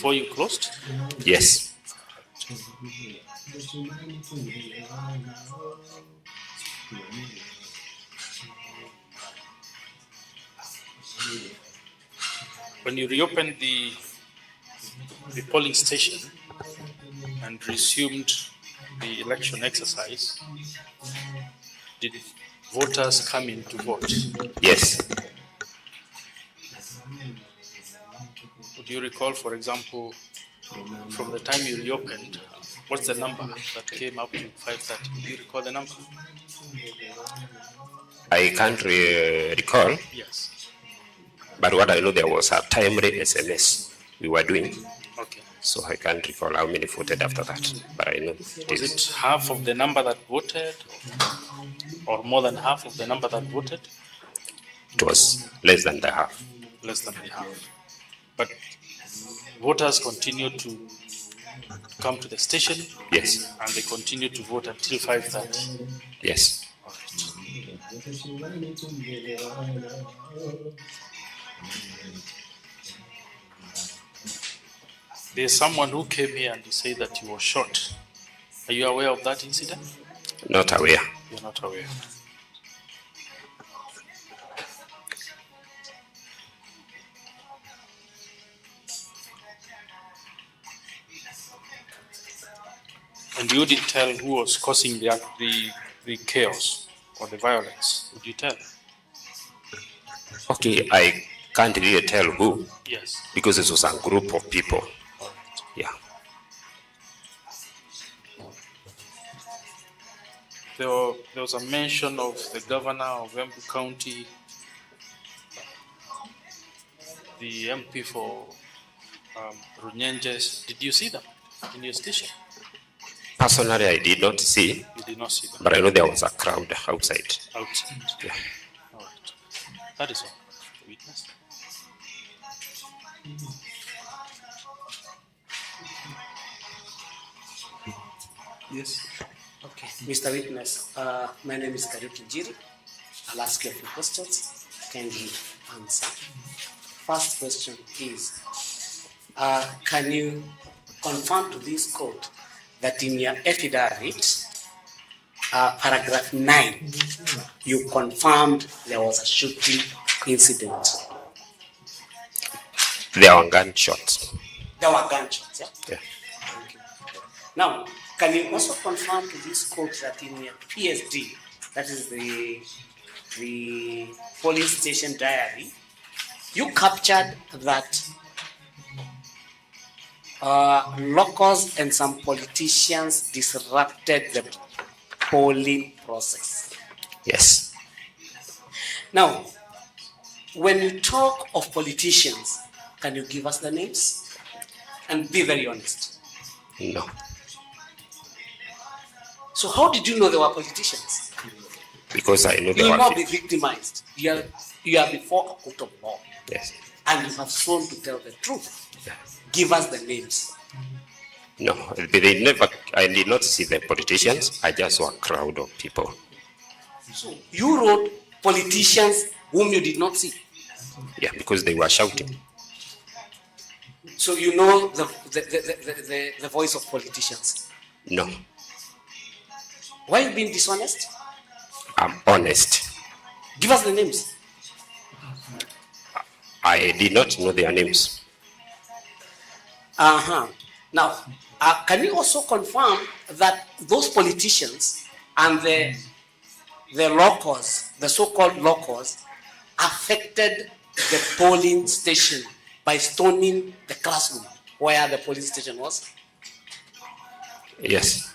before you closed? Yes. When you reopened the polling station and resumed the election exercise, did voters come in to vote? Yes. Would you recall, for example, from the time you reopened, what's the number that came up to 5:30? Do you recall the number? I can't recall. Yes. But what I know, there was a timely SMS we were doing. Okay. So I can't recall how many voted after that. But I know. Was it half of the number that voted? Or more than half of the number that voted? It was less than the half. Less than the half. But voters continued to come to the station? Yes. And they continued to vote until 5:30? Yes. All right. There's someone who came here and he said that he was shot. Are you aware of that incident? Not aware. You're not aware. And you didn't tell who was causing the chaos or the violence? Would you tell? Okay, I can't really tell who. Yes. Because it was a group of people. All right. Yeah. There was a mention of the governor of Mbeere County, the MP for Runyenjes. Did you see them in your station? Personally, I did not see. You did not see them? But I know there was a crowd outside. Outside? Yeah. All right. That is all. Witness. Yes. Okay, Mr. Witness, my name is Nbeere. I'll ask you a few questions. Kindly answer. First question is, can you confirm to this court that in your affidavit, paragraph 9, you confirmed there was a shooting incident? There were gunshots. There were gunshots, yeah? Yeah. Okay. Now, can you also confirm to this court that in your PSD, that is the police station diary, you captured that locals and some politicians disrupted the polling process? Yes. Now, when you talk of politicians, can you give us the names? And be very honest. No. So how did you know they were politicians? Because I know You there will were not be victimized. You are before a court of law. Yes. And you have sworn to tell the truth. Yeah. Give us the names. No, I did not see the politicians. I just saw a crowd of people. So you wrote politicians whom you did not see. Yeah, because they were shouting. So you know the voice of politicians. No, Why are you being dishonest? I'm honest. Give us the names. I did not know their names. Now, can you also confirm that those politicians and the locals, the so-called locals, affected the polling station by stoning the classroom where the polling station was? Yes.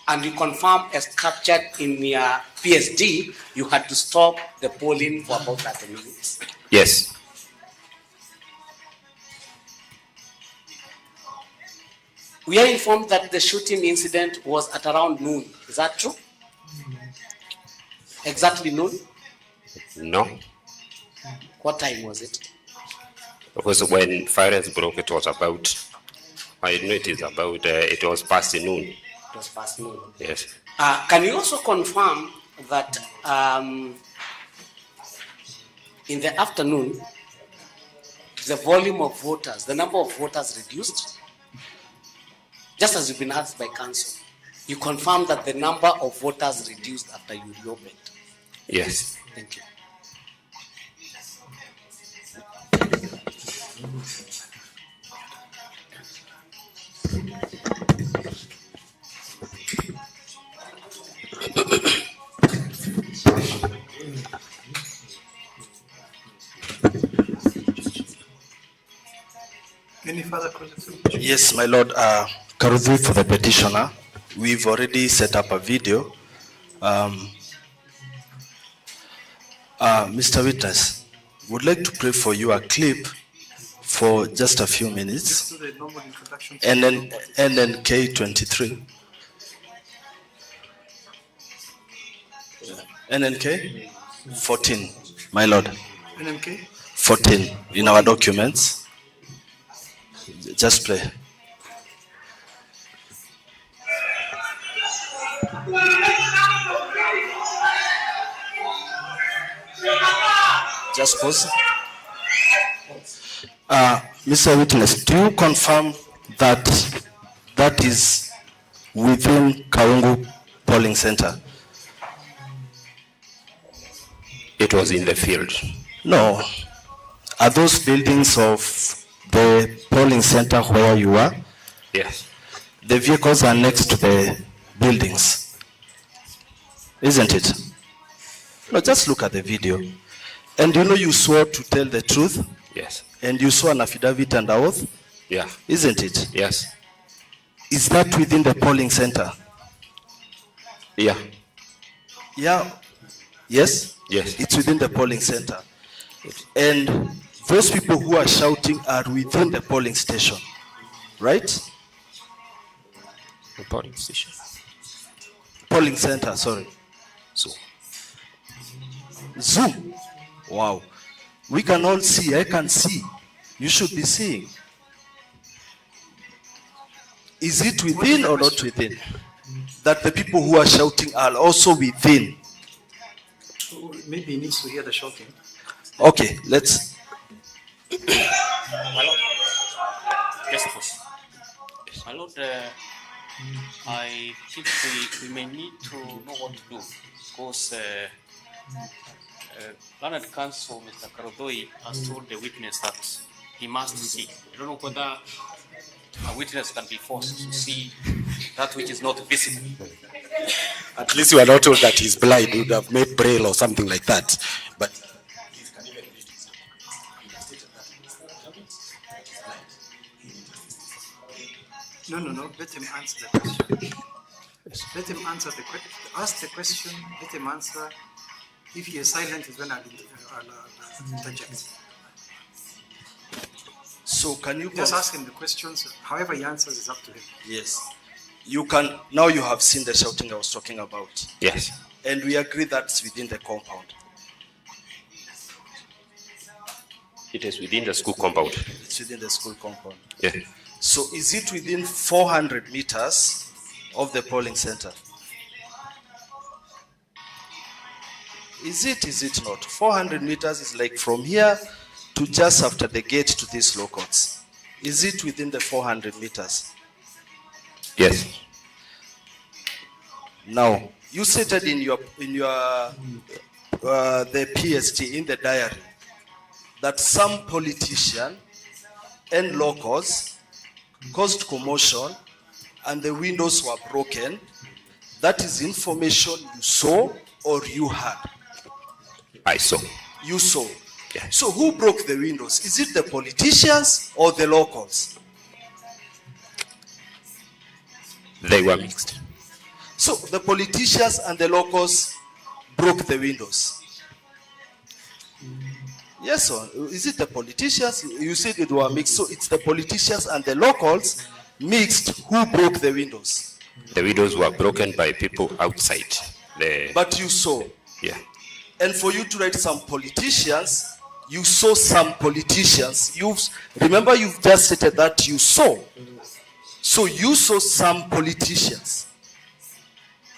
And you confirm as captured in your PSD, you had to stop the polling for about 30 minutes. Yes. We are informed that the shooting incident was at around noon. Is that true? Exactly noon? No. What time was it? Because when violence broke, it was about, I know it is about, it was past noon. It was past noon. Yes. Can you also confirm that in the afternoon, the volume of voters, the number of voters reduced, just as you've been asked by Counsel. You confirm that the number of voters reduced after you reopened. Yes. Thank you. Any further questions? Yes, my lord, Karudhi for the petitioner. We've already set up a video. Mr. Witness, would like to play for you a clip for just a few minutes. Just do the normal introduction. And then NNK 23. NNK 14, my lord. NMK? 14 in our documents. Just play. Just pause. Mr. Witness, do you confirm that that is within Kaungu polling center? It was in the field. No. Are those buildings of the polling center where you are? Yes. The vehicles are next to the buildings, isn't it? No, just look at the video. And you know you swore to tell the truth? Yes. And you saw an affidavit and oath? Yeah. Isn't it? Yes. Is that within the polling center? Yeah. Yeah. Yes? Yes. It's within the polling center. And those people who are shouting are within the polling station, right? The polling station. Polling center, sorry. So, Zoom. Wow. We can all see. I can see. You should be seeing. Is it within or not within? That the people who are shouting are also within. Maybe he needs to hear the shouting. Okay, let's. My lord. Yes, of course. My lord, I think we may need to know what to do because Learned Counsel, Mr. Karodoi, has told the witness that he must see. I don't know whether a witness can be forced to see that which is not visible. At least you are not told that he's blind. He would have made braille or something like that. But No. Let him answer the question. Let him answer the question. Ask the question. Let him answer. If he is silent, he's going to interject. So can you Just ask him the questions. However he answers is up to him. Yes. You can, now you have seen the shouting I was talking about. yes. And we agree that's within the compound. It is within the school compound. It's within the school compound. Yeah. So is it within 400 meters of the polling center? Is it not? 400 meters is like from here to just after the gate to these locals. Is it within the 400 meters? Yes. Now, you stated in your the PST in the diary that some politician and locals caused commotion and the windows were broken. That is information you saw or you heard? I saw. You saw. Yeah. So who broke the windows? Is it the politicians or the locals? They were mixed. So the politicians and the locals broke the windows. Yes, sir. Is it the politicians? You said it were mixed. So it's the politicians and the locals mixed who broke the windows. The windows were broken by people outside. But you saw. Yeah. And for you to write some politicians, you saw some politicians. Remember you've just stated that you saw. So you saw some politicians.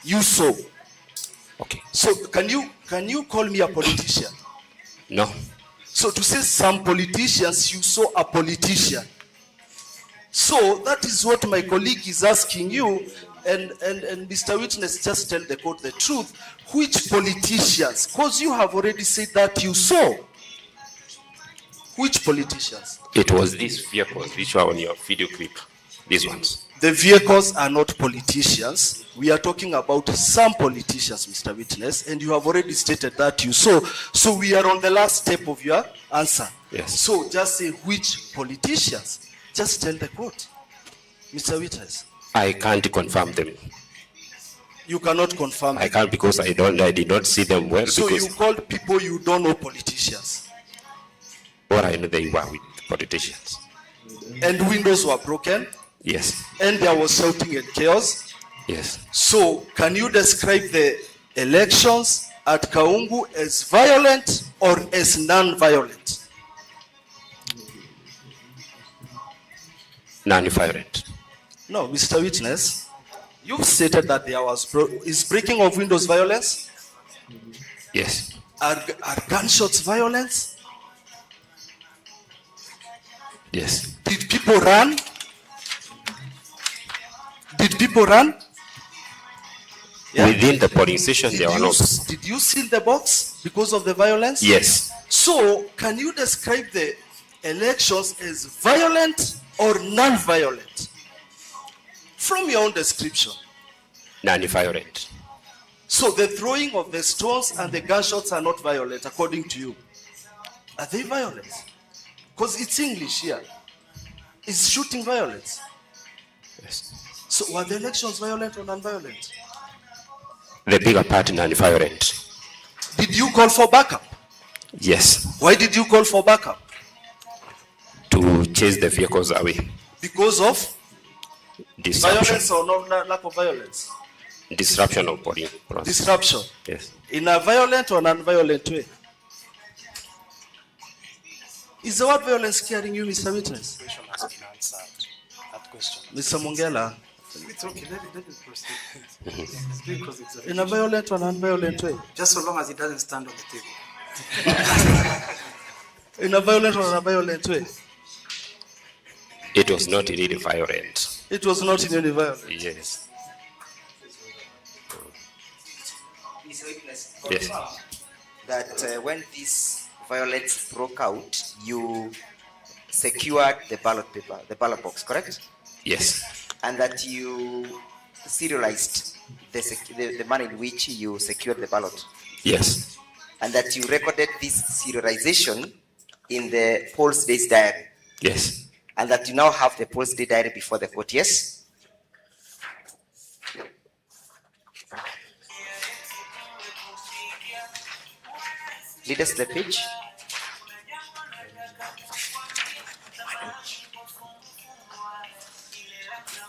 You saw. Okay. So can you call me a politician? No. So to say some politicians, you saw a politician. So that is what my colleague is asking you, and Mr. Witness, just tell the court the truth. Which politicians? Because you have already said that you saw. Which politicians? It was these vehicles which were on your video clip. These ones. The vehicles are not politicians. We are talking about some politicians, Mr. Witness, and you have already stated that you saw. So we are on the last step of your answer. Yes. So just say which politicians. Just tell the court, Mr. Witness. I can't confirm them. You cannot confirm. I can't because I did not see them well. So because you called people you don't know politicians. or I know they were with politicians. And windows were broken. Yes. And there was shouting and chaos. Yes. So can you describe the elections at Kaungu as violent or as non-violent? Non-violent. No, Mr. Witness, you've stated that there was is breaking of windows violence? Yes. Are gunshots violence? Yes. Did people run? Did people run? Yeah. Within the polling station, there were no. Did you seal the box because of the violence? Yes. So, can you describe the elections as violent or non-violent? From your own description. Non-violent. So, the throwing of the stones and the gunshots are not violent, according to you. Are they violent? Because it's English here. Is shooting violence? Yes. So, were the elections violent or non-violent? The bigger part non-violent. Did you call for backup? Yes. Why did you call for backup? To chase the vehicles away. Because of Disruption. violence or lack of violence? Disruption of polling process. Disruption. Yes. In a violent or non-violent way? Is the word violence scaring you, Mr. Witness? Question has been answered. That question. Mr. Mungela, It's okay, let it proceed. Because it's in a violent or non-violent way? just so long as it doesn't stand on the table. In a violent or non-violent way? It was not really violent. It was not in any violence. Yes. Mr. Witness, Yes. confirm that when this violence broke out, you secured the ballot paper, the ballot box, correct? Yes. And that you serialized the manner in which you secured the ballot. Yes. And that you recorded this serialization in the polls days diary. Yes. And that you now have the polls day diary before the court, yes? Lead us to the page.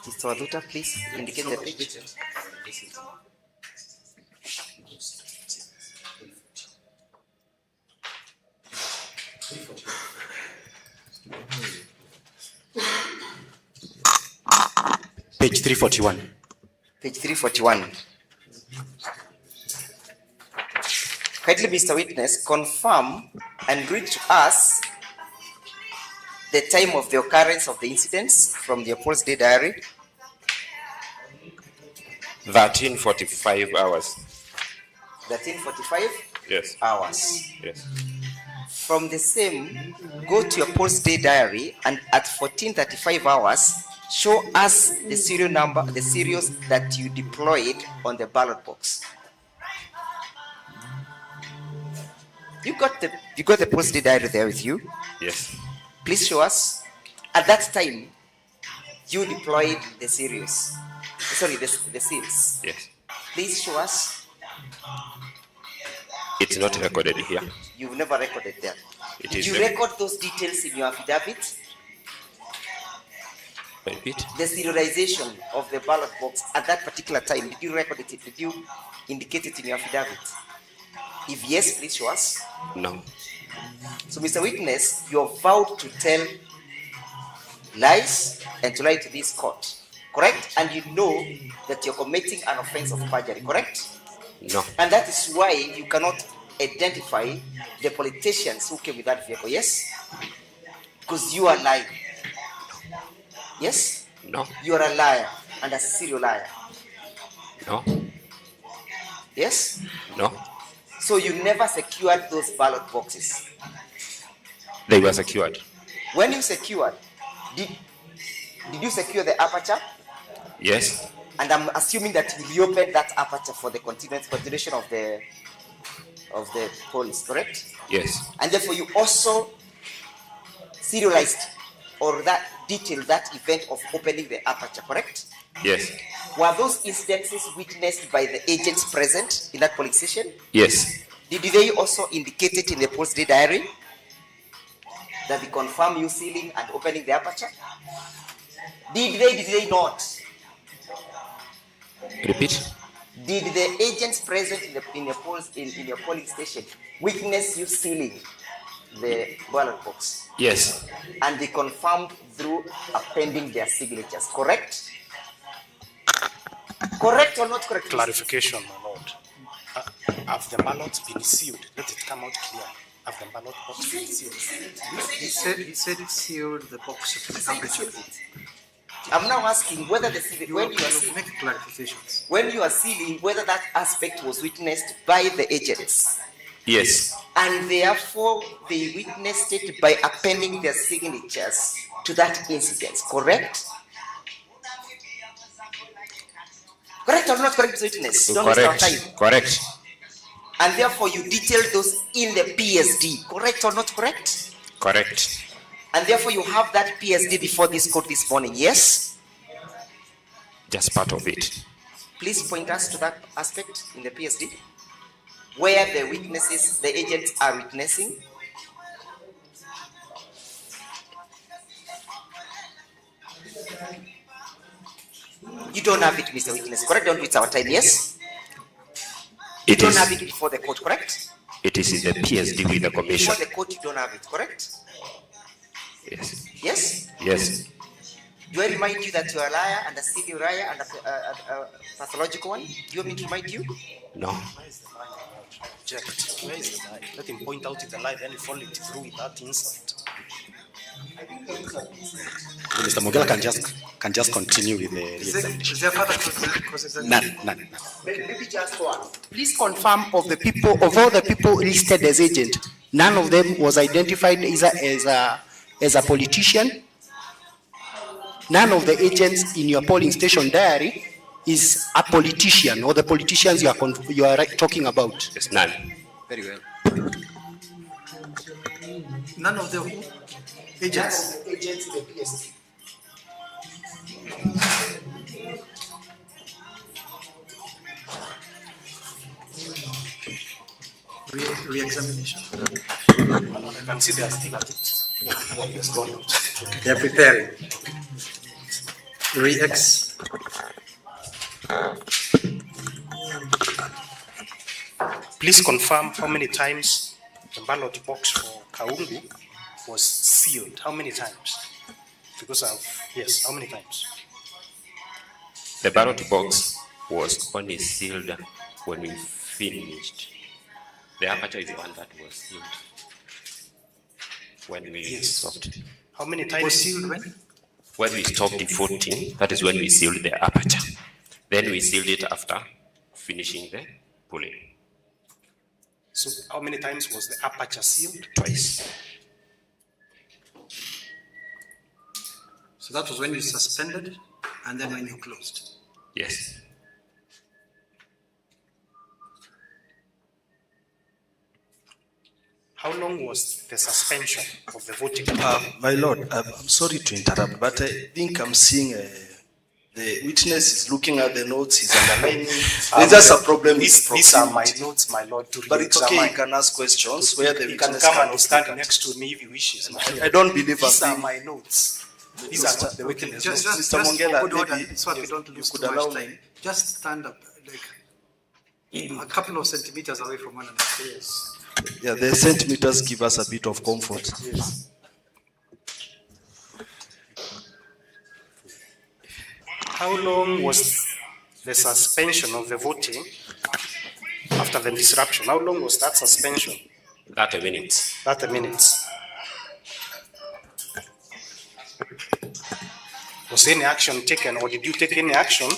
Mr. Waduta, please indicate the page. Page 341. Page 341. Kindly, Mr. Witness, confirm and read to us the time of the occurrence of the incidents from the polls day diary. 13:45 hours. 13:45 Yes. hours. Yes. From the same, go to your polls day diary and at 14:35 hours, show us the serial number, the serials that you deployed on the ballot box. You got the polls day diary there with you. Yes. Please show us. At that time, you deployed the serials. Sorry, the seals. Yes. Please show us. It's not recorded here. You've never recorded that. It Did is you record those details in your affidavit? Repeat. The serialization of the ballot box at that particular time, did you record it? Did you indicate it in your affidavit? If yes, please show us. No. So, Mr. Witness, you are vowed to tell lies and to lie to this court, correct? And you know that you're committing an offense of perjury, correct? No. And that is why you cannot identify the politicians who came with that vehicle, yes? Because you are lying. Yes? No. You are a liar and a serial liar. No. Yes? No. So you never secured those ballot boxes. They were secured. When you secured, did you secure the aperture? Yes. And I'm assuming that you reopened that aperture for the continuation of the polls, correct? Yes. And therefore you also serialized or that detailed that event of opening the aperture, correct? Yes. Were those incidences witnessed by the agents present in that police station? Yes. Did they also indicate it in the post-day diary that they confirm you sealing and opening the aperture? Did they not? Repeat. Did the agents present in your polling station witness you sealing the ballot box? Yes. And they confirmed through appending their signatures, correct? Correct or not correct? Clarification, my lord. Have the ballots been sealed? Let it come out clear. Have the ballot box been sealed? He said sealed the box of the aperture. I'm now asking whether when you are You sealing, make clarifications. when you are sealing, whether that aspect was witnessed by the agents, Yes. and therefore they witnessed it by appending their signatures to that incident, correct? Correct or not correct, Mr. Witness? Don't waste our time. Correct. Correct. And therefore you detailed those in the PSD, correct or not correct? Correct. And therefore you have that PSD before this court this morning, yes? Just part of it. Please point us to that aspect in the PSD where the witnesses, the agents are witnessing. You don't have it, Mr. Witness, correct? Don't waste our time, yes? You It don't is. have it before the court, correct? It is in the PSD with the commission. Before the court, you don't have it, correct? Yes. Yes? Yes. Do I remind you that you are a liar and a serial liar and a pathological one? Do you want me to remind you? No. Object. Where is the lie? Let him point out the lie, then you follow it through with that insult. Mr. Mogela can just continue with the Is there further cross-examination? none. Maybe just one. Please confirm of all the people listed as agent, none of them was identified as a politician. None of the agents in your polling station diary is a politician or the politicians you are talking about. Yes, none. Very well. None of the agents. Agents in the PSD. Re-examination. I can see they are still at it. It's gone out. They are preparing. Re-ex. Please confirm how many times the ballot box for Kaungu was sealed. How many times? Because yes, how many times? The ballot box was only sealed when we finished. The aperture is the one that was sealed when we stopped. How many Was times? sealed when? When we stopped voting, that is when we sealed the aperture. Then we sealed it after finishing the polling. So how many times was the aperture sealed? Twice. So that was when you suspended and then when you closed. Yes. How long was the suspension of the voting? My lord, I'm sorry to interrupt, but I think I'm seeing the witness is looking at the notes, he's underlining. There's just a problem with These are my proximity. notes, my lord, to But it's okay, re-examine. he can ask questions where the He can witness come and cannot stand speak. next to me if he wishes. I don't believe These are I'm my notes. These are not the witness Just, notes. just, Mr. just Mongela, for good order, maybe so that we yes, don't you lose could too allow much me. time. Just stand up, like a couple of centimeters away from one another. Yes. Yeah, the centimeters give us a bit of comfort. Yes. How long was the suspension of the voting After the disruption, how long was that suspension? 30 minutes. 30 minutes. Was any action taken, or did you take any action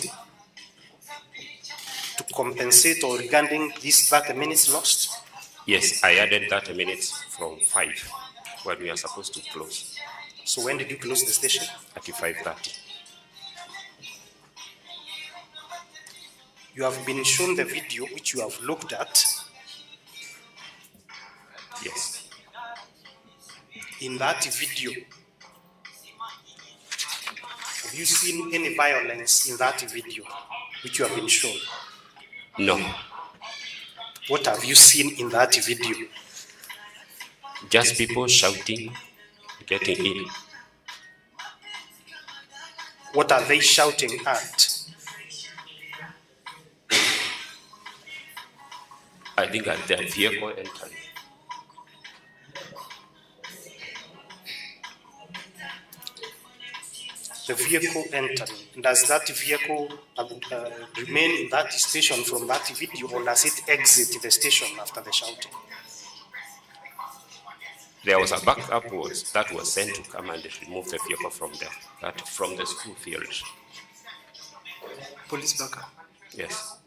to compensate or regarding these 30 minutes lost? Yes, I added 30 minutes from 5 when we are supposed to close. So when did you close the station? At 5:30. You have been shown the video which you have looked at. Yes. In that video, have you seen any violence in that video which you have been shown? No. What have you seen in that video? Just people shouting, getting in. What are they shouting at? I think at their vehicle entering. The vehicle entering. Does that vehicle remain in that station from that video, or does it exit the station after the shouting? There was a backup that was sent to come and remove the vehicle from the school field. Police backup. Yes.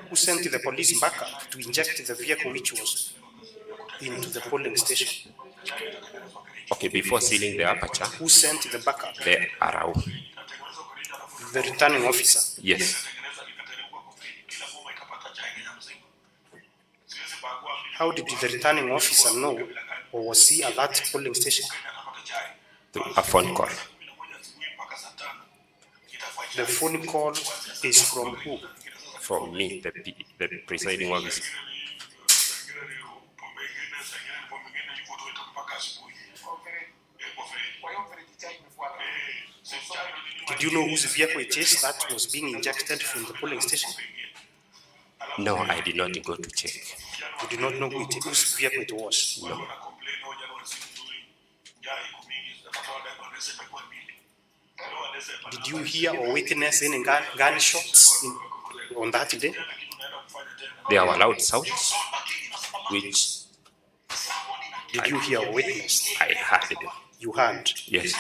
Who sent the police backup to inject the vehicle which was into the polling station? Okay, before sealing the aperture, Who sent the backup? the Arau. The returning officer. Yes. How did the returning officer know, or was he at that polling station? Through a phone call. The phone call is from who? From me, the presiding officer. Did you know whose vehicle it is that was being injected from the polling station? No, I did not go to check. You did not know whose vehicle it was? No. Did you hear or witness any gunshots on that day? There were loud sounds, which Did you hear or witness? I heard them. You heard. Yes.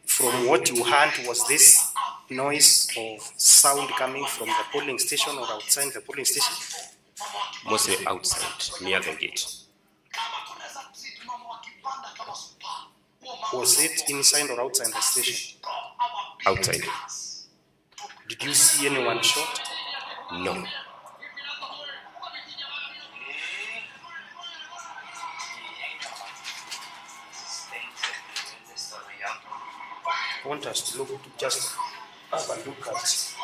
From what you heard, was this noise of sound coming from the polling station or outside the polling station? Mostly outside, near the gate. Was it inside or outside the station? Outside. Did you see anyone shot? No. I want us to just have a look at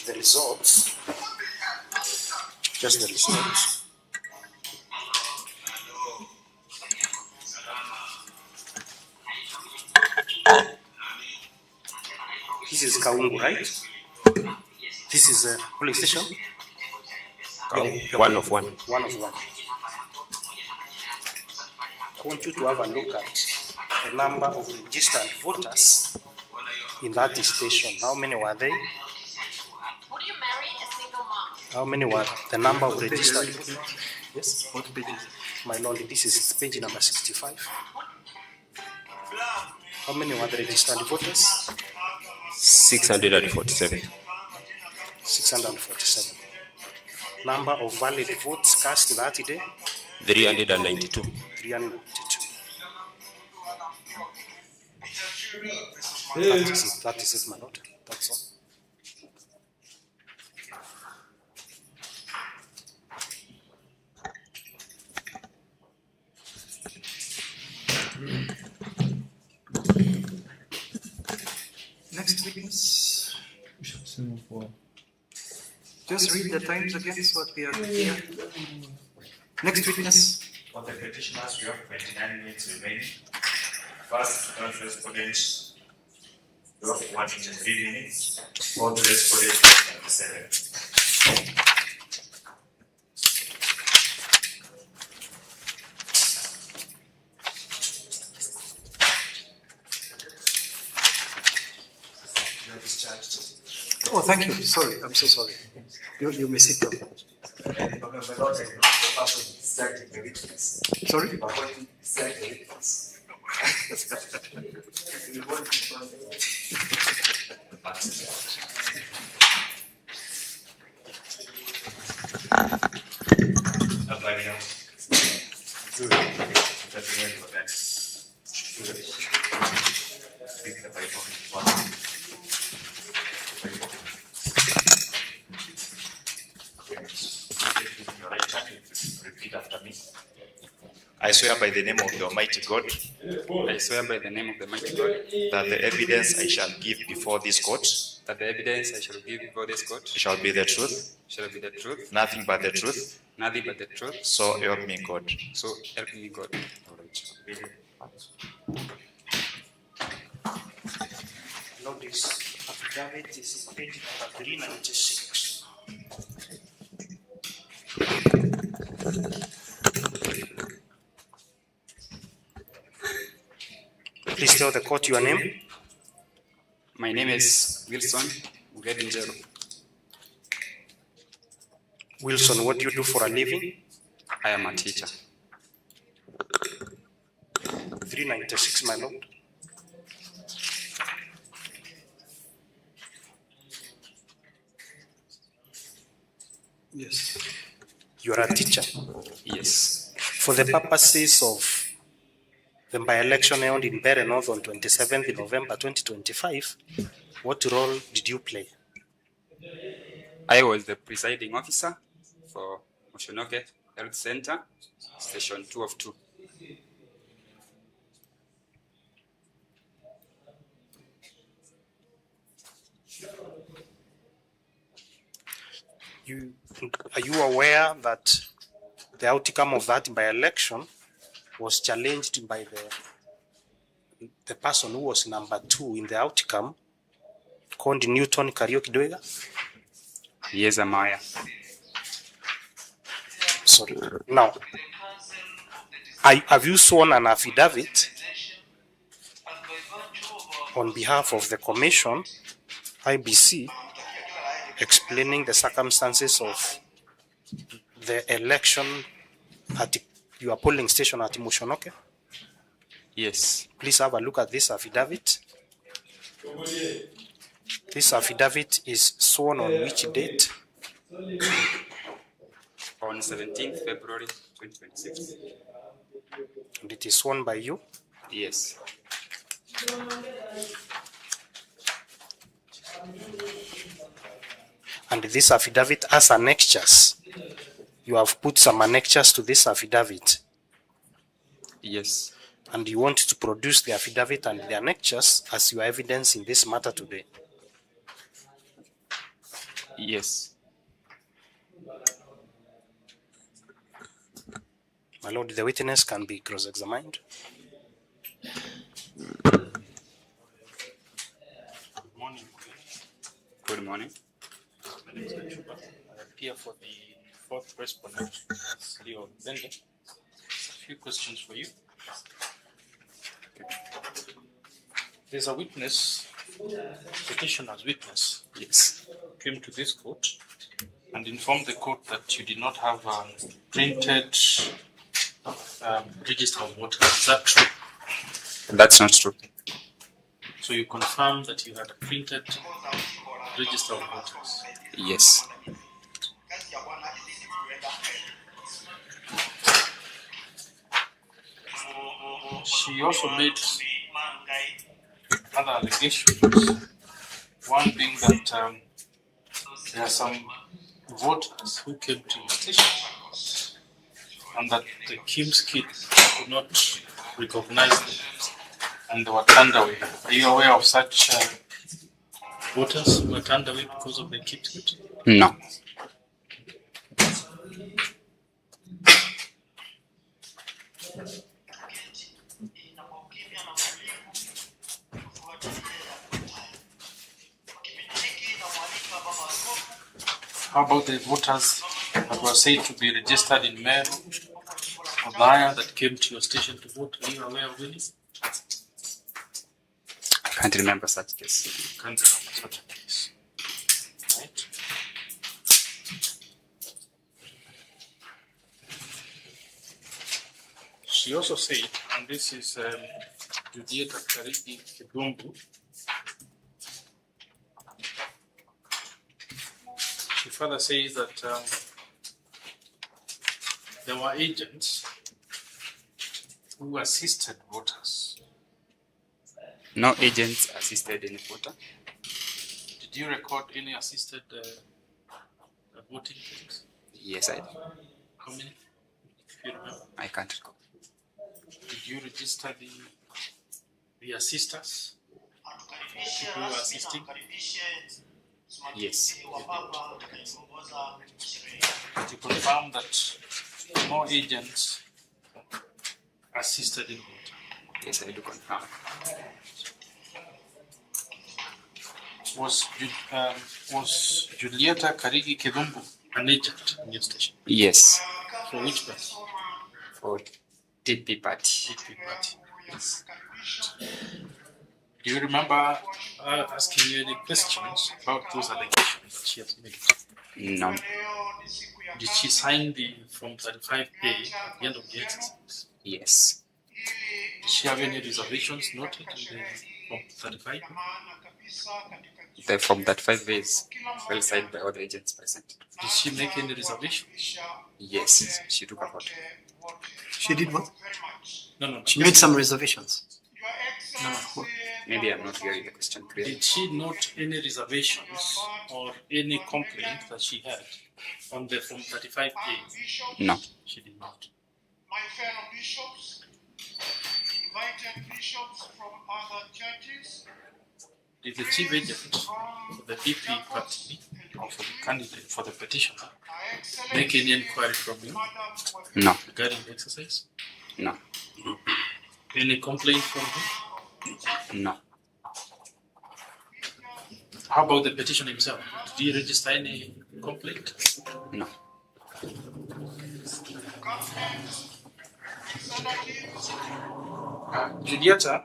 the results. Just the results. This is Kaungu, right? This is a police station? One of one. One of one. I want you to have a look at the number of registered voters in that station. How many were they? Would you marry a single mom? How many were the number of registered voters? Yes? What page is it? My lord, this is page number 65. How many were the registered voters? 647. 647. Number of valid votes cast that day? 392. 392. That is it, my lord. That's all. Next witness. Just read the times again so that we are clear. Next witness. For the petitioners, we have 29 minutes remaining. First respondent, we have 103 minutes. Fourth respondent, 27. Oh, thank you. Sorry, I'm so sorry. You may sit down. Sorry? Repeat after me. I swear by the name of the Almighty God. I swear by the name of the mighty God That the evidence I shall give before this court. that the evidence I shall give before this court Shall be the truth. shall be the truth, Nothing but the truth. nothing but the truth. So help me God. So help me God. Lord, this affidavit is page number 396. Please tell the court your name. My name is Wilson Mugedinjero. Wilson, what do you do for a living? I am a teacher. 396, my lord. Yes. You are a teacher. Yes. For the purposes of the by-election held in Mbeere North on 27th November 2025, what role did you play? I was the presiding officer for Moshonoke Health Center, Station 2 of 2. Are you aware that the outcome of that by-election was challenged by the person who was number 2 in the outcome, called Newton Karaoke Dwega? Yes, I'm aware. Sorry. Now, have you sworn an affidavit on behalf of the Commission, IBC, explaining the circumstances of the election at your polling station at Moshonoke? Yes. Please have a look at this affidavit. This affidavit is sworn on which date? On 17th February 2026. And it is sworn by you? Yes. And this affidavit has annexures. You have put some annexures to this affidavit. Yes. And you want to produce the affidavit and the annexures as your evidence in this matter today. Yes. My lord, the witness can be cross-examined. Good morning. Good morning. My name is Kachuba. I appear for the fourth respondent, Leo Uzalendo. A few questions for you. There's a witness, petitioner's witness. Yes. Came to this court and informed the court that you did not have a printed register of voters. Is that true? That's not true. So you confirm that you had a printed register of voters? Yes. She also made other allegations. One being that there are some voters who came to your station and that the Kim's kids could not recognize them and they were turned away. Are you aware of such voters who were turned away because of the Kim's kids? No. How about the voters that were said to be registered in Mbeere or Ballot that came to your station to vote? Are you aware of any? I can't remember such case. Can't remember such a case. She also said, and this is Julieta Kariki Kidumbu. She further says that there were agents who assisted voters. No agents assisted any voter. Did you record any assisted voting things? Yes, I did. How many? If you remember. I can't recall. Did you register the assisters? People who were assisting? Yes. But you confirm that no agents assisted in voting? Yes, I do confirm. Was Julieta Karigi Kidumbu an agent in your station? Yes. For which party? For TP party. TP party. Yes. Do you remember asking you any questions about those allegations that she has made? No. Did she sign the Form 35A at the end of the exercise? Yes. Did she have any reservations noted in the Form 35? The Form 35 is well signed by all the agents present. Did she make any reservations? Yes, she took a vote. She did what? No. She made some reservations. No. Maybe I'm not hearing the question clearly. Did she note any reservations or any complaint that she had on the Form 35A? No. She did not. My fellow bishops, invited bishops from other churches. Did the chief agent for the DP party or for the candidate for the petitioner make any inquiry from you? No. Regarding the exercise? No. Any complaint from him? No. How about the petitioner himself? Did he register any complaint? No. Julieta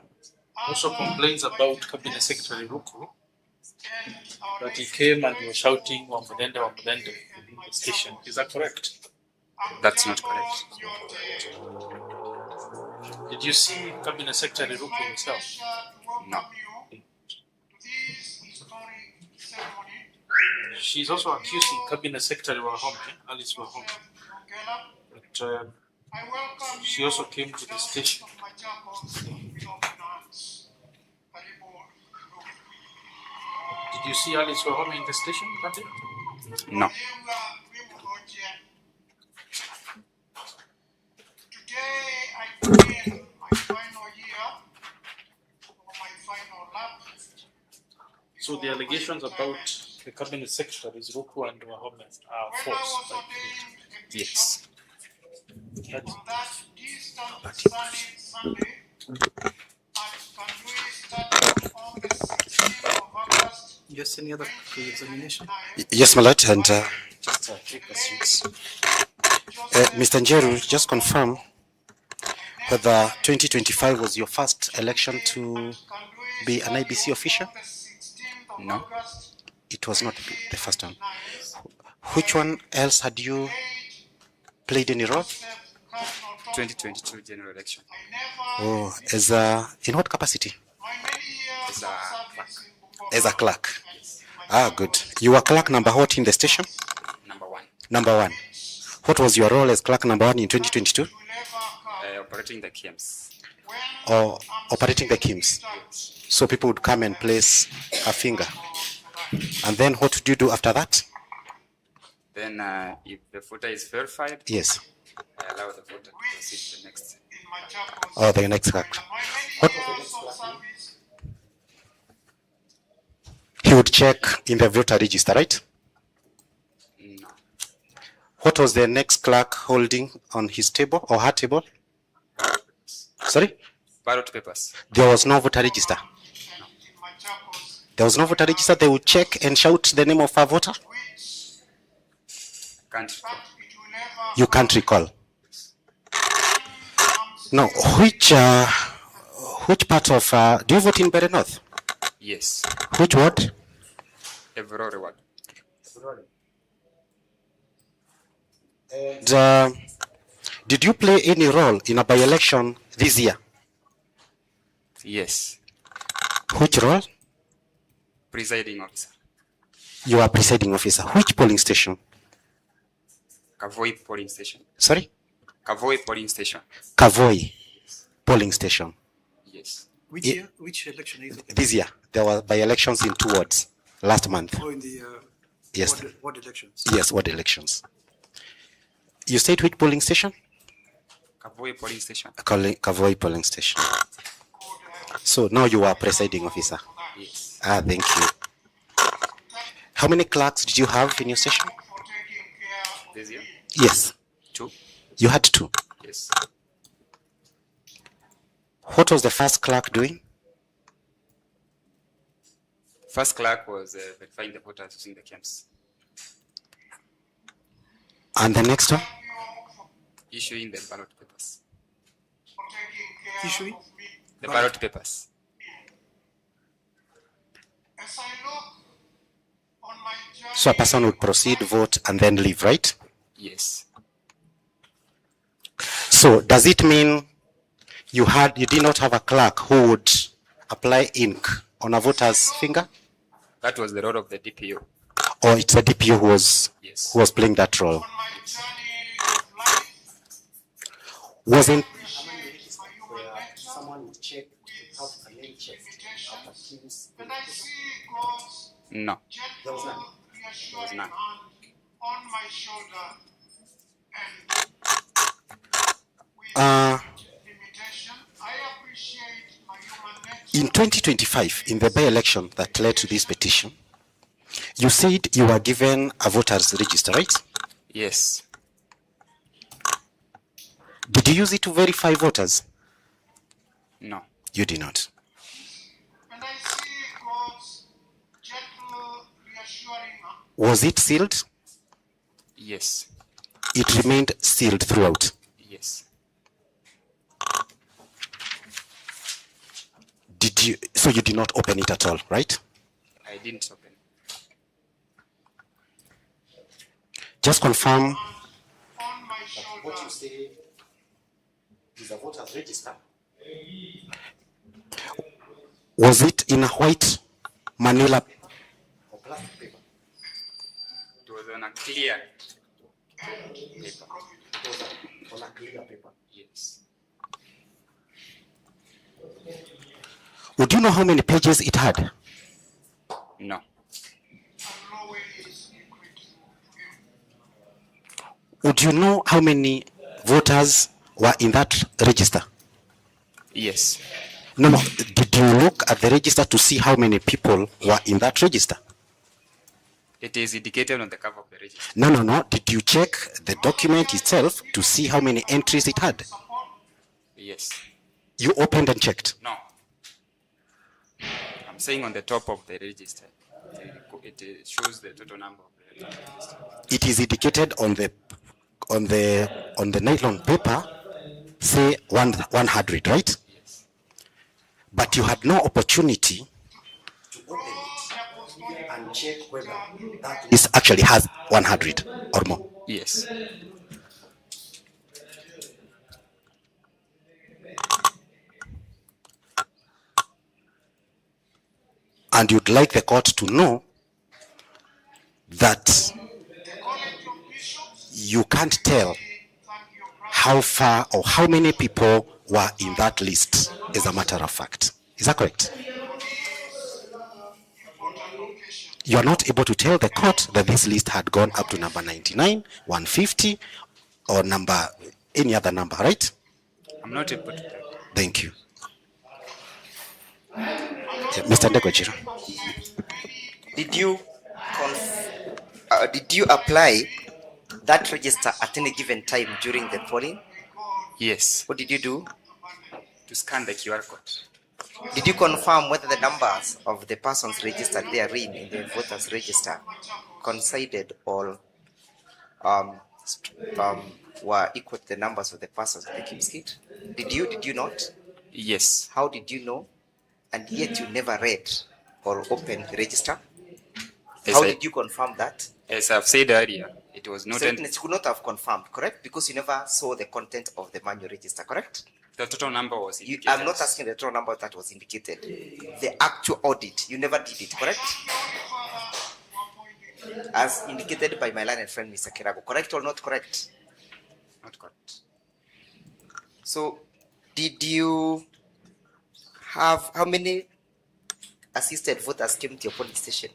also complains about Cabinet Secretary Ruku, that he came and he was shouting Wambulende in the station. Is that correct? That's not correct. Did you see Cabinet Secretary Ruku himself? No. She's also accusing Cabinet Secretary Wahome, Alice Wahome, but she also came to the station. Did you see Alice Wahome in the station, Kati? No. Today I begin my final year or my final lap. So the allegations about the Cabinet Secretaries Ruku and Wahome are false. Yes. On that distant Sunday, and can we start on the 16th of August? Just any other examination? Yes, my lord, and Just take a seat. Mr. Njeru, just confirm whether 2025 was your first election to be an IBC official? No. It was not the first one. Which one else had you played any role? 2022 general election. Oh, in what capacity? As a clerk. As a clerk. Ah, good. You were clerk number what in the station? Number 1. Number 1. What was your role as clerk number 1 in 2022? Operating the KIMS. Or operating the KIMS? So people would come and place a finger. And then what would you do after that? Then if the voter is verified, Yes. I allow the voter to proceed to the next. Oh, the next clerk. What? He would check in the voter register, right? No. What was the next clerk holding on his table or her table? Sorry? Ballot papers. There was no voter register. There was no voter register. They would check and shout the name of a voter. Can't recall. You can't recall. No. Which part of? Do you vote in Mbeere North? Yes. Which ward? Every word. And Did you play any role in a by-election this year? Yes. Which role? Presiding officer. You are presiding officer. Which polling station? Kavoi polling station. Sorry? Kavoi polling station. Kavoi polling station. Yes. Which year? Which election is it? This year, there were by-elections in 2 wards last month. Oh, in the Yes. ward elections. Yes, ward elections. You said which polling station? Kavoi polling station. Kavoi polling station. So now you are presiding officer. Yes. Thank you. How many clerks did you have in your station? This year? Yes. 2. You had 2. Yes. What was the first clerk doing? First clerk was verifying the voters using the camps. And the next one? Issuing the ballot papers. Issuing? The ballot papers. As I look on my journey, So a person would proceed, vote, and then leave, right? Yes. So does it mean you did not have a clerk who would apply ink on a voter's finger? That was the role of the DPO. Or it's a DPO who was playing that role? Wasn't Someone would check, have a name check after Teams. and I see God's No. There was none. reassuring none. hand on my shoulder and limitation. I appreciate my human nature. in 2025, in the by-election that led to this petition, you said you were given a voter's register, right? Yes. Did you use it to verify voters? No. You did not. And I see God's gentle, reassuring hand. Was it sealed? Yes. It remained sealed throughout. Yes. So you did not open it at all, right? I didn't open. Just confirm On my shoulder. What you say is a voter's register. Was it in a white manila? Or plastic paper. It was on a clear paper. It was on a clear paper. Yes. Would you know how many pages it had? No. Would you know how many voters were in that register? Yes. No. Did you look at the register to see how many people were in that register? It is indicated on the cover of the register. No. Did you check the document itself to see how many entries it had? Yes. You opened and checked? No. I'm saying on the top of the register. It shows the total number of the register. It is indicated on the nylon paper, say 100, right? Yes. But you had no opportunity To open it and check whether that this actually has 100 or more. Yes. And you'd like the court to know that you can't tell how far or how many people were in that list, as a matter of fact. Is that correct? You are not able to tell the court that this list had gone up to number 99, 150, or any other number, right? I'm not able to tell. Thank you. Mr. Ndegwachiro. Did you apply that register at any given time during the polling? Yes. What did you do? To scan the QR code. Did you confirm whether the numbers of the persons registered therein in the voters register coincided or were equal to the numbers of the persons in the Kim's kit? Did you not? Yes. How did you know? And yet you never read or opened the register? How did you confirm that? As I've said earlier, It was not. So witness, you could not have confirmed, correct? Because you never saw the content of the manual register, correct? The total number was indicated. I'm not asking the total number that was indicated. The actual audit, you never did it, correct? As indicated by my learned friend, Mr. Kirago, correct or not correct? Not correct. So, did you have, how many assisted voters came to your polling station?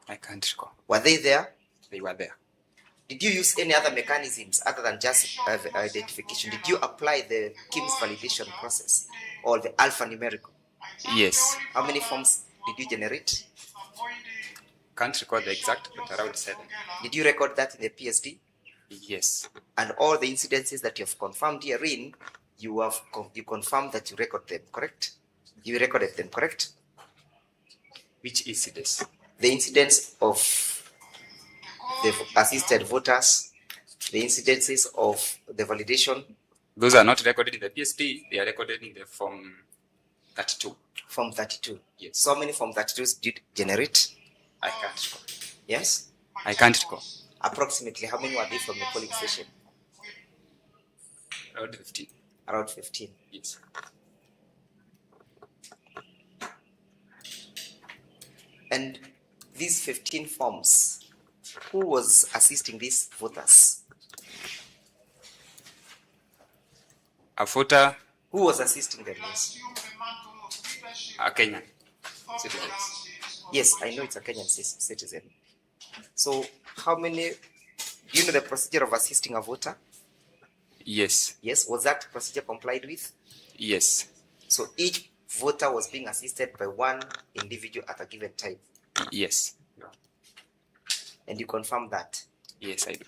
I can't recall. Were they there? They were there. Did you use any other mechanisms other than just identification? Did you apply the KIMS validation process or the alphanumerical? Yes. How many forms did you generate? Can't recall the exact, but around 7. Did you record that in the PSD? Yes. And all the incidences that you have confirmed herein, you confirmed that you record them, correct? You recorded them, correct? Which incidents? The incidents of the assisted voters, the incidences of the validation. Those are not recorded in the PSD, they are recorded in the Form 32. Form 32? Yes. So many Form 32s did generate? I can't recall. Yes? I can't recall. Approximately how many were they from the polling station? Around 15. Around 15? Yes. And these 15 forms, who was assisting these voters? A voter. Who was assisting them? Yes. A Kenyan citizen. Yes, I know it's a Kenyan citizen. So, how many? Do you know the procedure of assisting a voter? Yes. Yes. Was that procedure complied with? Yes. So each voter was being assisted by one individual at a given time. Yes. And you confirm that? Yes, I do.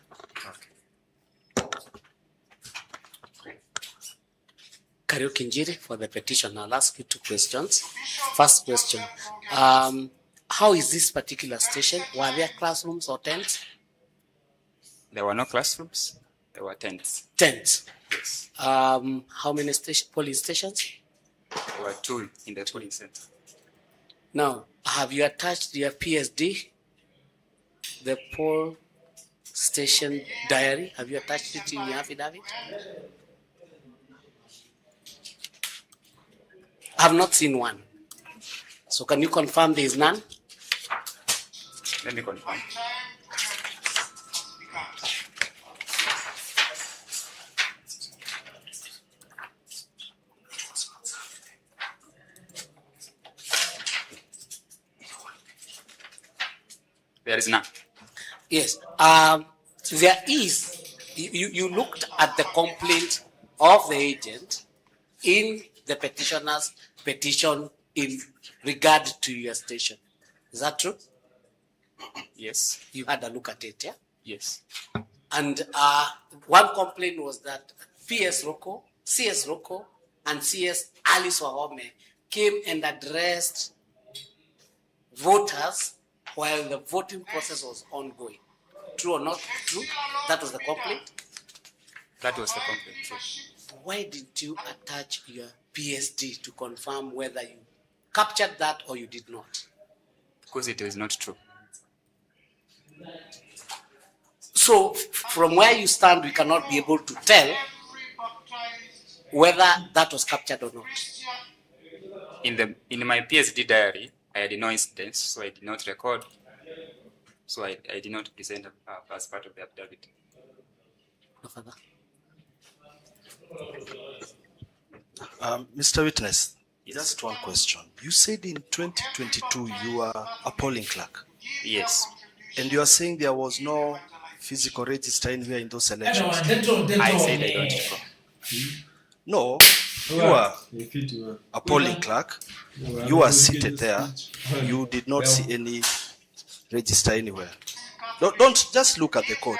Okay. Kariuki Njiri for the petition. I'll ask you 2 questions. First question. How is this particular station? Were there classrooms or tents? There were no classrooms. There were tents. Tents. Yes. How many polling stations? There were 2 in the polling center. Now, have you attached your PSD, the poll station diary? Have you attached it in your affidavit? I have not seen one. So can you confirm there is none? Let me confirm. There is none. Yes. There is. You looked at the complaint of the agent in the petitioner's petition in regard to your station. Is that true? Yes. You had a look at it, yeah? Yes. And one complaint was that CS Rocco, and CS Alice Wahome came and addressed voters while the voting process was ongoing. True or not true? That was the complaint? That was the complaint, true. Why didn't you attach your PSD to confirm whether you captured that or you did not? Because it is not true. So, from where you stand, we cannot be able to tell whether that was captured or not. In my PSD diary, I had no incidents, so I did not record. So I did not present as part of the affidavit. No further. Mr. Witness, just one question. You said in 2022 you were a polling clerk. Yes. And you are saying there was no physical register anywhere in those elections. I said I don't recall. No, you are a polling clerk. You are seated there. You did not see any register anywhere. Don't just look at the court.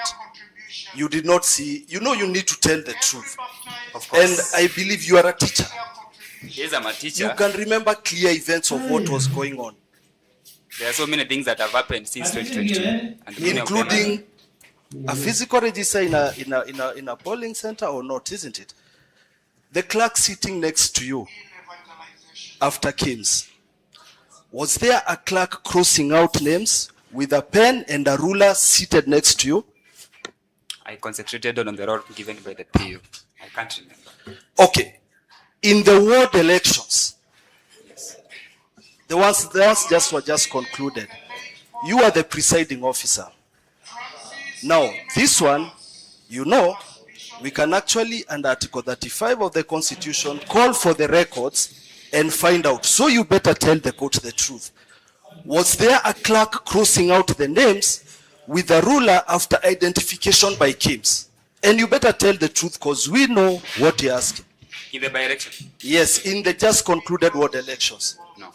You did not see. You know you need to tell the truth. Of course. And I believe you are a teacher. Yes, I'm a teacher. You can remember clear events of what was going on. There are so many things that have happened since 2022, and including a physical register in a polling center or not, isn't it? The clerk sitting next to you after KIMS, was there a clerk crossing out names with a pen and a ruler seated next to you? I concentrated on the role given by the PU. I can't remember. Okay. In the ward elections, the ones were just concluded, you are the presiding officer. Now, this one, you know, we can actually, under Article 35 of the Constitution, call for the records and find out. So you better tell the court the truth. Was there a clerk crossing out the names with a ruler after identification by Kims? And you better tell the truth because we know what you're asking. In the by-election? Yes, in the just concluded ward elections. No.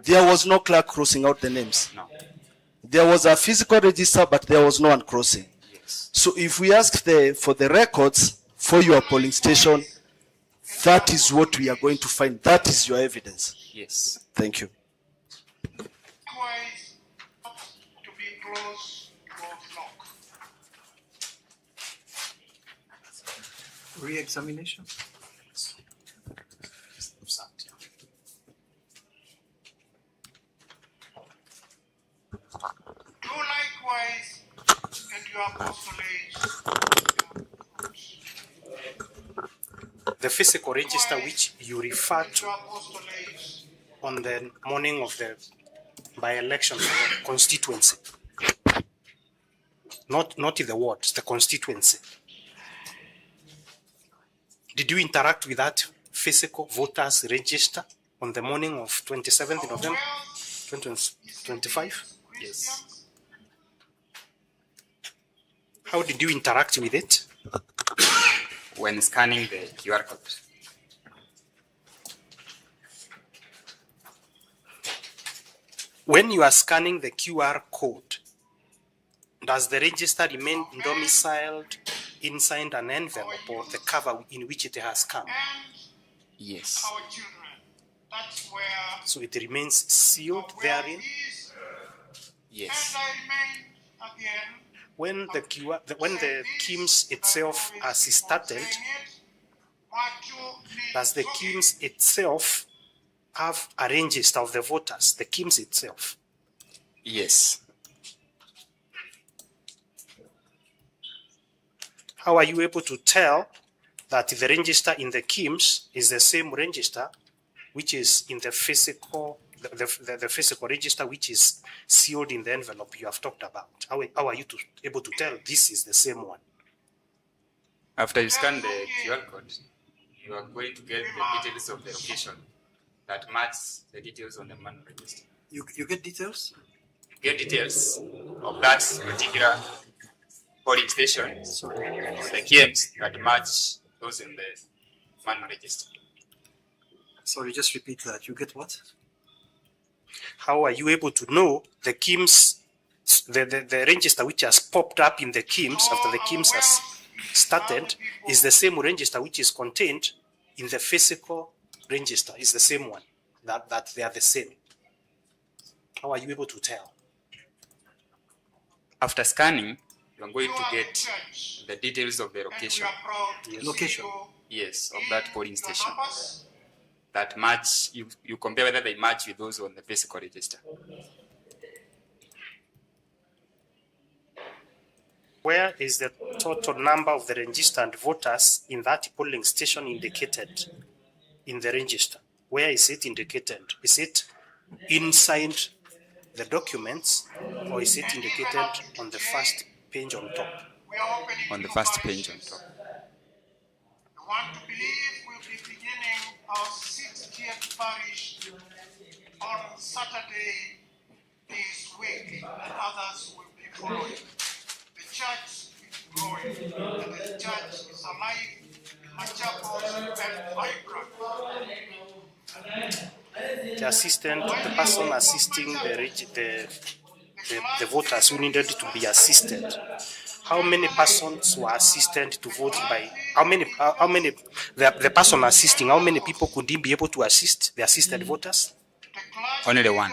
There was no clerk crossing out the names. No. There was a physical register, but there was no one crossing. Yes. So if we ask for the records for your polling station, that is what we are going to find. That is your evidence. Yes. Thank you. Twice to be closed to lock. Re-examination. Do likewise at your apostolate. The physical register which you refer to Your apostolate. on the morning of the by-election constituency. Not in the wards, the constituency. Did you interact with that physical voters register on the morning of 27th November 2025? Yes. How did you interact with it? When scanning the QR code. When you are scanning the QR code, does the register remain domiciled inside an envelope or the cover in which it has come? Yes. Our children. That's where So it remains sealed therein. Yes. and I remain again. When the KIMS itself has started, does the KIMS itself have a register of the voters, the KIMS itself? Yes. How are you able to tell that the register in the KIMS is the same register which is in the physical, the physical register which is sealed in the envelope you have talked about? How are you able to tell this is the same one? After you scan the QR code, you are going to get the details of the location that match the details on the manual register. You get details? Get details of that particular polling station, the KIMS that match those in the manual register. Sorry, just repeat that. You get what? How are you able to know the KIMS, the register which has popped up in the KIMS after the KIMS has started is the same register which is contained in the physical register, is the same one, that they are the same? How are you able to tell? After scanning, you are going to get the details of the location. Location. Yes, of that polling station. That match, you compare whether they match with those on the physical register. Where is the total number of the registered voters in that polling station indicated in the register? Where is it indicated? Is it inside the documents or is it indicated on the first page on top? On the first page on top. I want to believe we'll be beginning our 60th parish on Saturday this week, and others will be following. The church is growing, and the church is alive, mature, and vibrant. The person assisting the voters who needed to be assisted. How many persons were assisted to vote by? How many? The person assisting? How many people could he be able to assist the assisted voters? Only the one.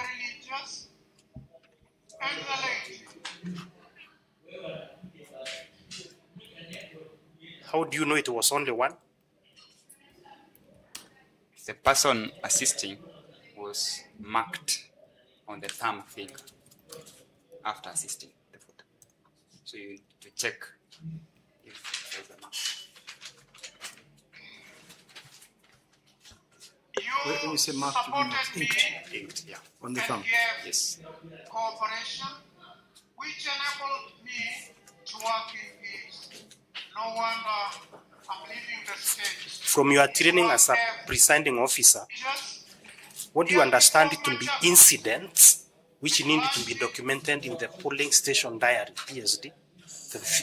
How do you know it was only one? The person assisting was marked on the thumb finger after assisting the voter. So you need to check When you say marked, you mean supported me inked Inked, yeah. on the and thumb. gave Yes. cooperation, which enabled me to work in peace. No wonder I'm leaving the stage. From your training as a presiding officer, what do you understand it to be incidents which need to be documented in the polling station diary, PSD?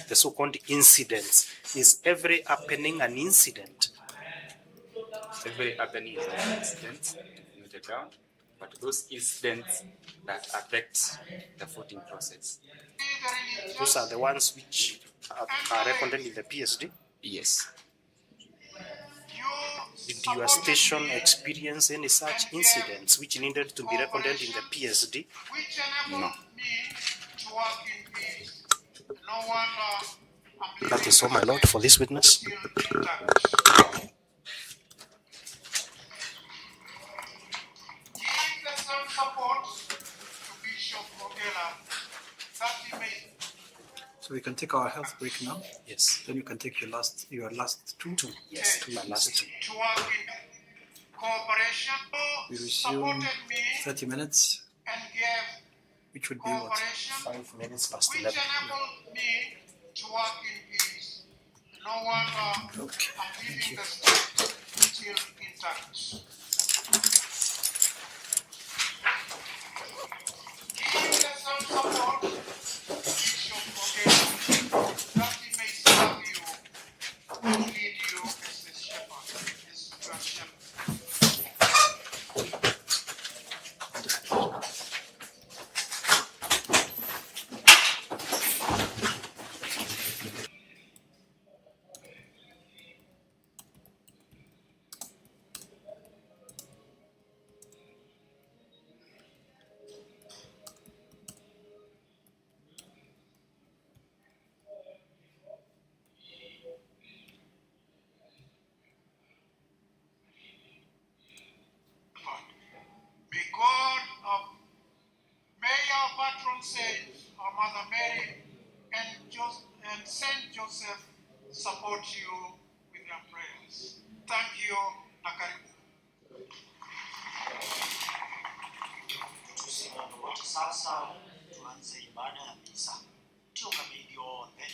The so-called incidents. Is every happening an incident? Every happening is an incident noted down, but those incidents that affect the voting process. Those are the ones which are recorded in the PSD. Yes. Did your station experience any such incidents which needed to be recorded in the PSD? Which enabled No. me to work in peace. No wonder I'm That is all, my lord, for this witness. still intact. Give the same support to Bishop Ogela that he may So we can take our health break now. Yes. Then you can take your last two. Yes, to my last two. to work in cooperation. We resume Supported me 30 minutes, and gave which would be what? cooperation 5 minutes past which 11. enabled me to work in peace. No wonder Okay, I'm leaving the state still intact. Give the same support to Bishop Ogela that he may serve you and lead you as the shepherd, as your shepherd. May God, may our patron saint, our Mother Mary, and Saint Joseph support you with their prayers. Thank you, na karibu. Tusimame wote sasa, tuanze ibada ya misa. Tuungameni wote.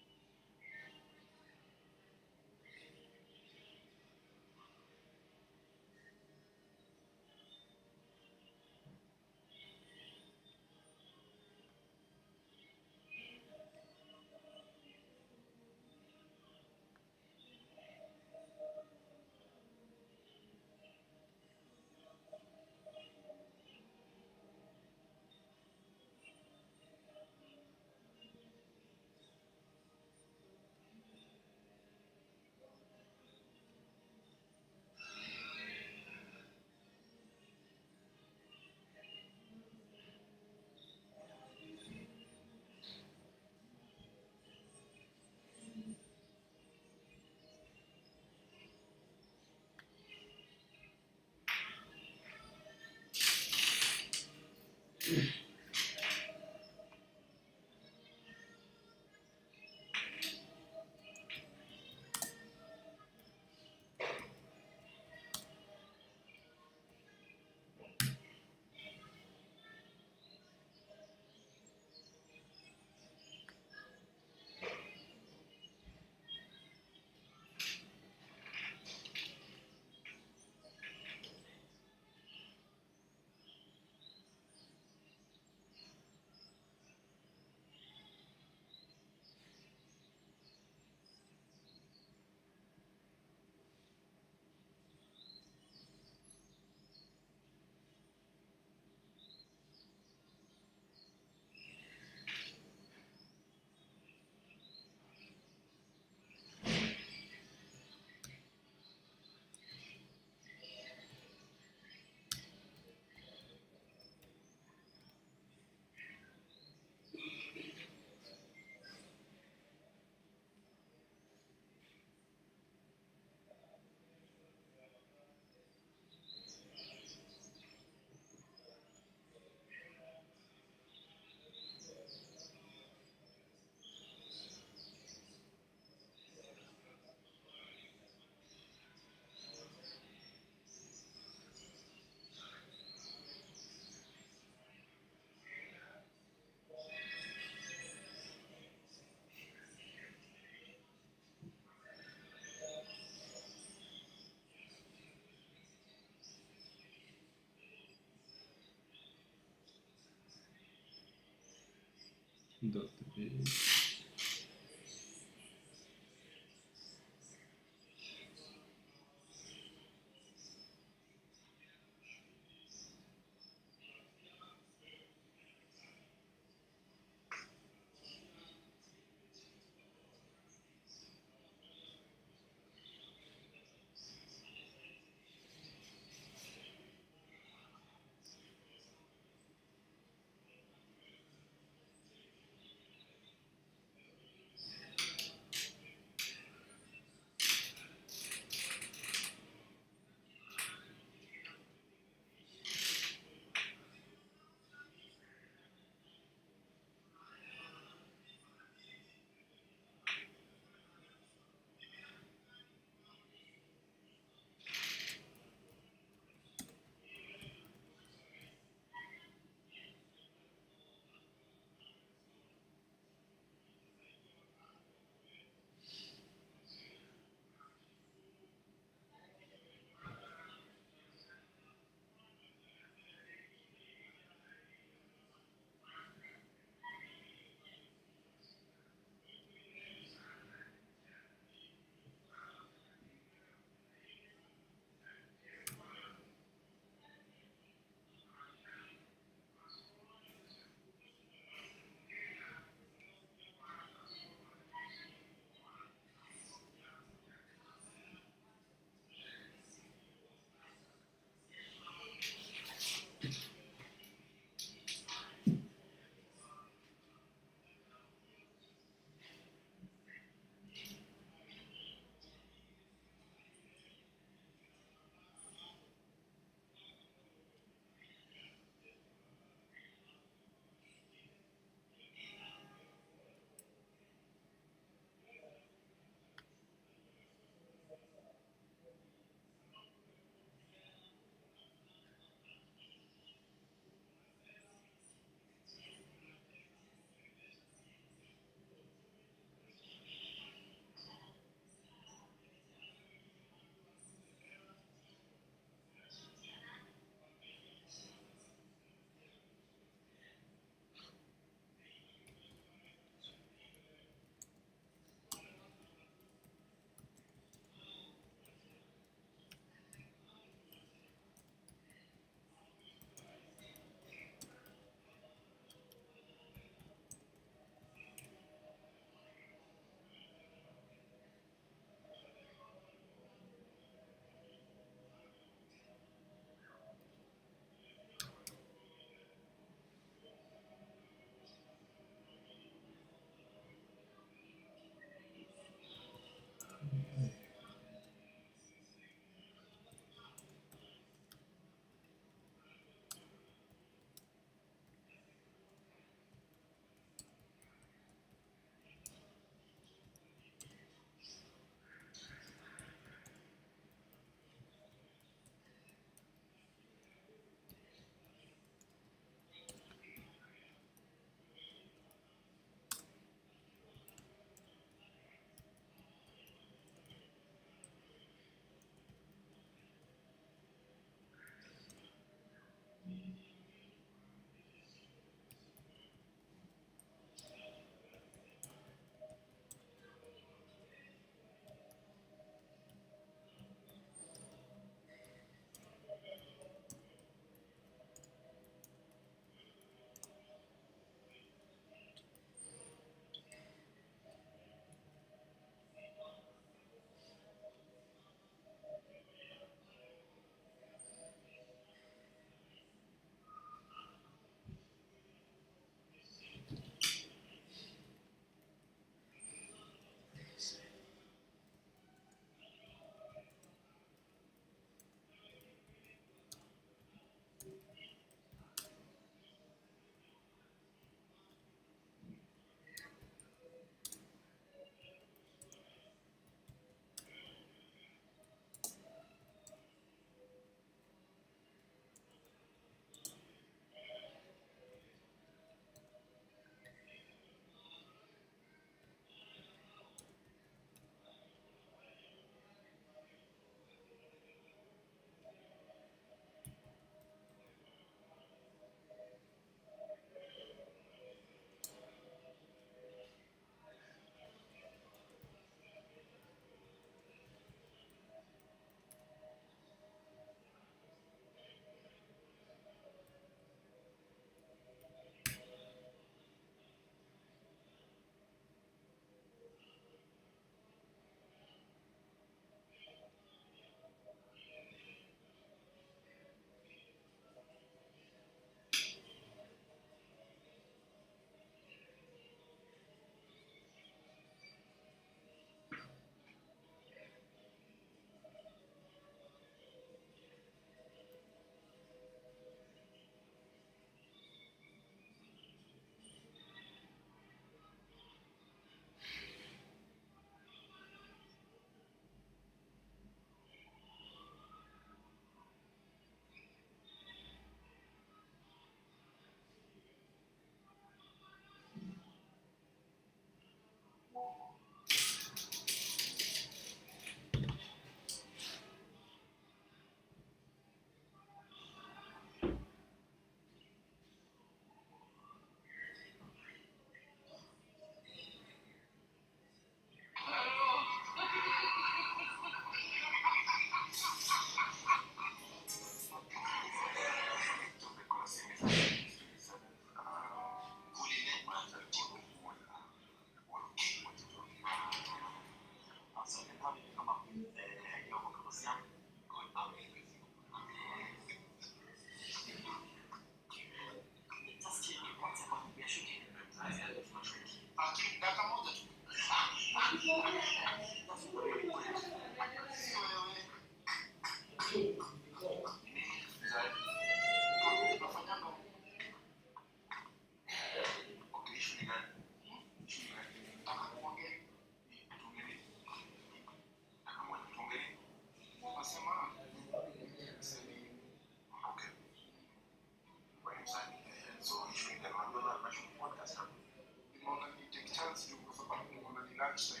Last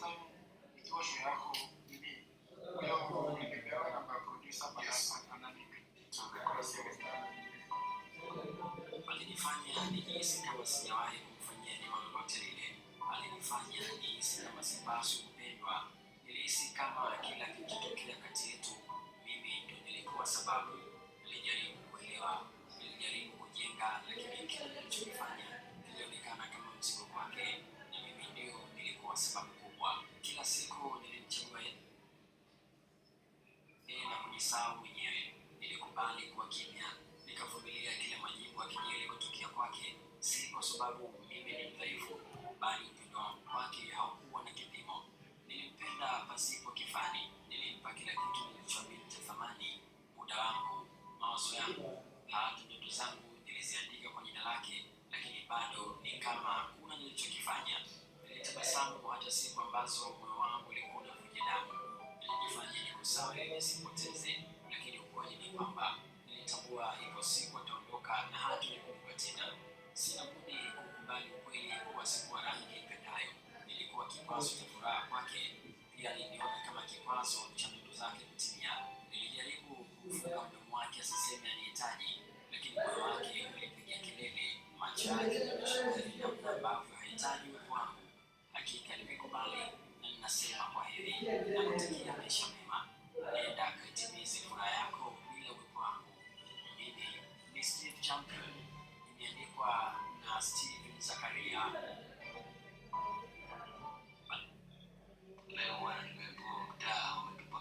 time nikiwa shule yako nini, leo nimepewa namba ya producer alinifanya nijihisi kama sijawahi kumfanyia neema lolote lile. Alinifanya nijihisi kama sipaswi kupendwa. Nilihisi kama kila kilichotokea kati yetu mimi ndio nilikuwa sababu. Nilijaribu kuelewa, nilijaribu kujenga, lakini kila nilichokifanya kilionekana kama mzigo kwake, na mimi ndio nilikuwa sababu kubwa. Kila siku nilimchagua yeye na kujisahau mwenyewe. Nilikubali kuwa kimya, nikavumilia kila majibu akijali kutokea kwake, si kwa sababu mimi ni mdhaifu, bali upendo wangu kwake haukuwa na kipimo. Nilimpenda pasipo kifani, nilimpa kila kitu nilichoamini cha thamani, muda wangu, mawazo yangu, hata ndoto zangu niliziandika kwa jina lake, lakini bado ni kama kuna nilichokifanya. Nilitabasamu hata siku ambazo moyo wangu ulikuwa unavuja damu. Nilijifanya niko sawa ili nisipoteze, lakini ukweli ni kwamba nilitambua ipo siku ataondoka na hatunikumbuka tena. Sina budi kukubali ukweli kuwa sikuwa rangi ipendayo. Nilikuwa kikwazo cha furaha kwake, pia aliniona kama kikwazo cha ndoto zake kutimia. Nilijaribu kufunga mdomo wake asiseme anihitaji, lakini moyo wake ulipiga kelele, macho yake yameshauri namna ambavyo hahitaji uwepo wangu. Hakika nimekubali na ninasema kwa heri na kutakia maisha mema. Nenda akaitimize furaha yako bila uwepo wangu. Mimi ni Steve Champion, imeandikwa na Steven Zakaria. Leo nimekuta umetupa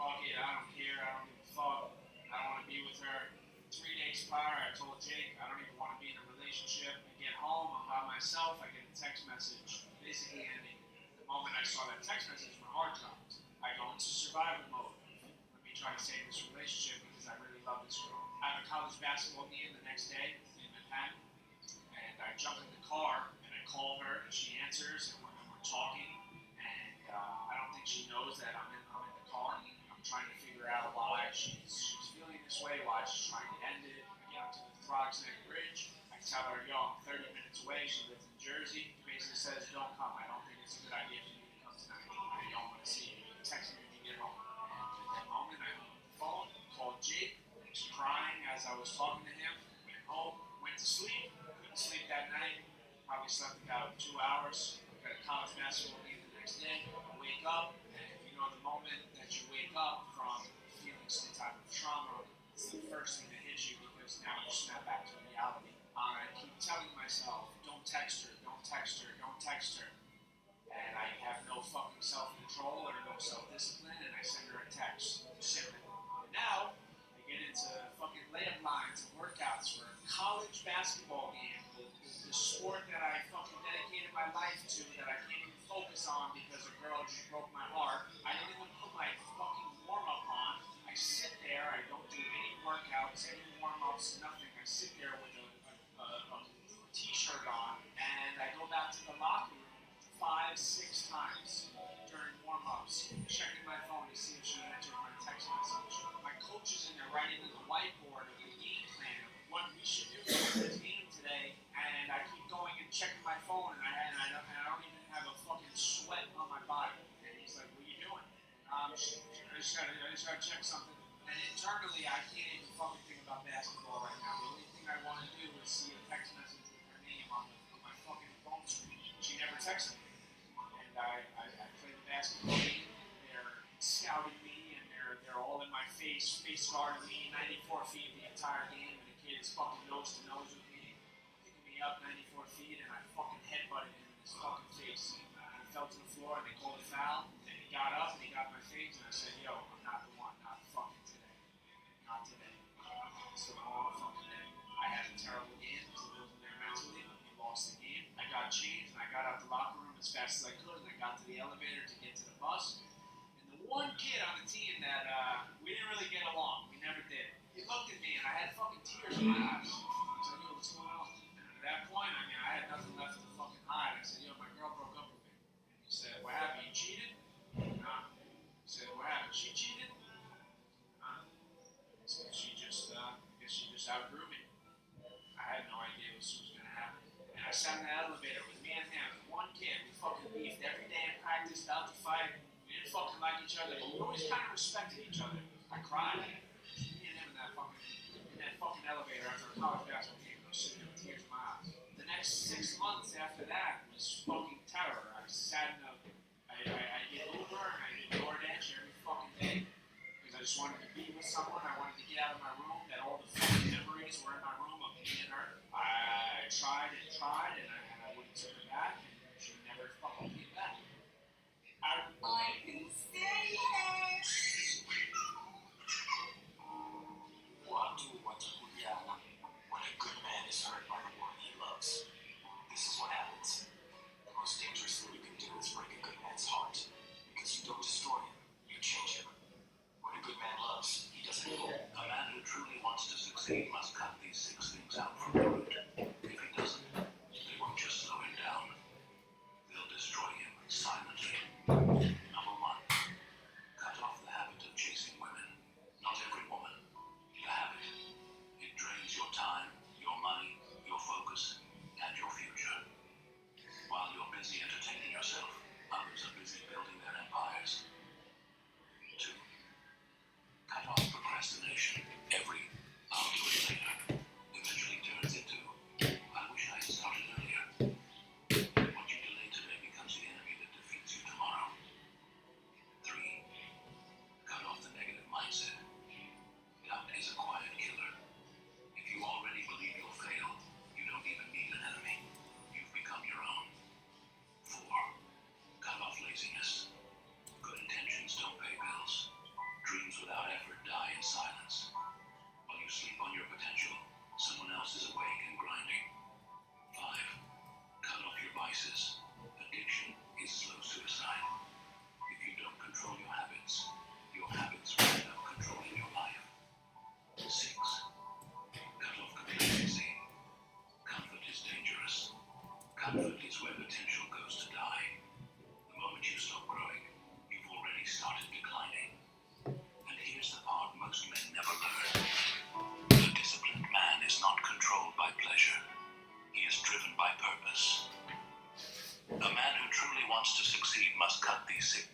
fuck it, I don't care, I don't give a fuck, I don't want to be with her. 3 days prior, I told Jake, I don't even want to be in a relationship. I get home, I'm by myself, I get a text message, basically ending. The moment I saw that text message, my heart dropped. I go into survival mode. Let me try to save this relationship because I really love this girl. I have a college basketball game the next day in Manhattan, and I jump in the car, and I call her, and she answers, and we're talking, and I don't think she knows that I'm in the car. I'm trying to figure out why she's feeling this way, why she's trying to end it. I get up to the Throgs Neck Bridge. I tell her, yo, I'm 30 minutes away. She lives in Jersey. Basically says, don't come. I don't think it's a good idea for you to come tonight. I don't want to see you. Text me when you get home. And at that moment, I hung up the phone, called Jake. I was crying as I was talking to him. Went home, went to sleep. Couldn't sleep that night. Probably slept about 2 hours. Got a college basketball game the next day. I wake up, and you know the moment that you wake up from feeling some type of trauma, it's the first thing that hits you because now you snap back to reality. I keep telling myself, don't text her, don't text her, don't text her. And I have no fucking self-control or no self-discipline, and I send her a text. Simple. And now, I get into fucking layup lines and workouts for a college basketball game, the sport that I fucking dedicated my life to, that I can't even focus on because a girl just broke my heart. I don't even put my fucking warm-up on. I sit there, I don't do any workouts, any warm-ups, nothing. I sit there with a t-shirt on, and I go back to the locker room 5, 6 times during warm-ups, checking my phone to see if she answered my text message. My coach is in there writing on the whiteboard of the game plan of what we should do for this game today, and I keep going and checking my phone, and I don't even have a fucking sweat on my body. And he's like, what are you doing? I just gotta check something. And internally, I can't even fucking think about basketball right now. The only thing I want to do is see a text message with her name on my fucking phone screen. She never texted me. And I play the basketball game. They're scouting me, and they're all in my face guarding me 94 feet the entire game, and the kid is fucking nose to nose with me, picking me up 94 feet, and I fucking headbutted him in his fucking face. And he fell to the floor, and they called a foul, and he got up, and he got in my face, and I said, yo, I'm not the one, not fucking today. Not today. So all fucking day. I had a terrible game, so it wasn't there mentally. We lost the game. I got changed, and I got out the locker room as fast as I could, and I got to the elevator to get to the bus. And the one kid on the team that we didn't really get along, we never did. He looked at me, and I had fucking tears in my eyes. He said, yo, what's going on? And at that point, I mean, I had nothing left to fucking hide. I said, yo, my girl broke up with me. And he said, what happened? You cheated? Nah. He said, what happened? She cheated? Nah. So she just, I guess she just outgrew me. I had no idea what was going to happen. And I sat in the elevator with me and him, one kid. We fucking beefed every day in practice, about to fight. We didn't fucking like each other, but we always kind of respected each other. I cried. Me and him in that fucking elevator after a college basketball game. I was sitting there with tears in my eyes. The next 6 months after that was fucking terror. I sat in I did Uber and I did DoorDash every fucking day. Because I just wanted to be with someone. I wanted to get out of my room. That all the fucking memories were in my room of me and her. I tried and I wouldn't take her back, and she never fucking came back. I can stay here. Watu watakujana when a good man is hurt by the woman he loves. This is what happens. The most dangerous thing you can do is break a good man's heart. Because you don't destroy him, you change him. When a good man loves, he doesn't fool. A man who truly wants to succeed must cut these 6 things out from the root. If he doesn't, they won't just slow him down. They'll destroy him silently. Number 1, cut off the habit of chasing women. Not every woman. The habit. It drains your time, your money, your focus, and your future. While you're busy entertaining yourself, others are busy building their empires. 2, cut off procrastination. Every I'll do it later eventually turns into I wish I had started earlier. What you delay today becomes the enemy that defeats you tomorrow. vices, addiction is slow suicide. If you don't control your habits will end up controlling your life. 6. Cut off complacency. Comfort is dangerous. Comfort is where potential goes to die. The moment you stop growing, you've already started declining. And here's the part most men never learn. A disciplined man is not controlled by pleasure. He is driven by purpose. A man who truly wants to succeed must cut these six.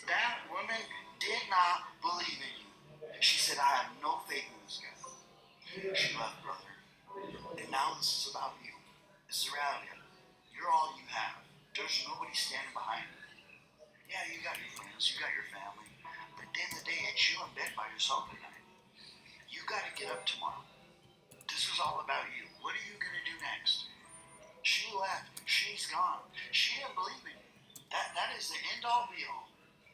That woman did not believe in you. She said, I have no faith in this guy. She left, brother. And now this is about you. This is reality. You're all you have. There's nobody standing behind you. Yeah, you got your friends, you got your family. But at the end of the day, it's you in bed by yourself at night. You got to get up tomorrow. This is all about you. What are you going to do next? She left. She's gone. She didn't believe in you. That is the end all be all.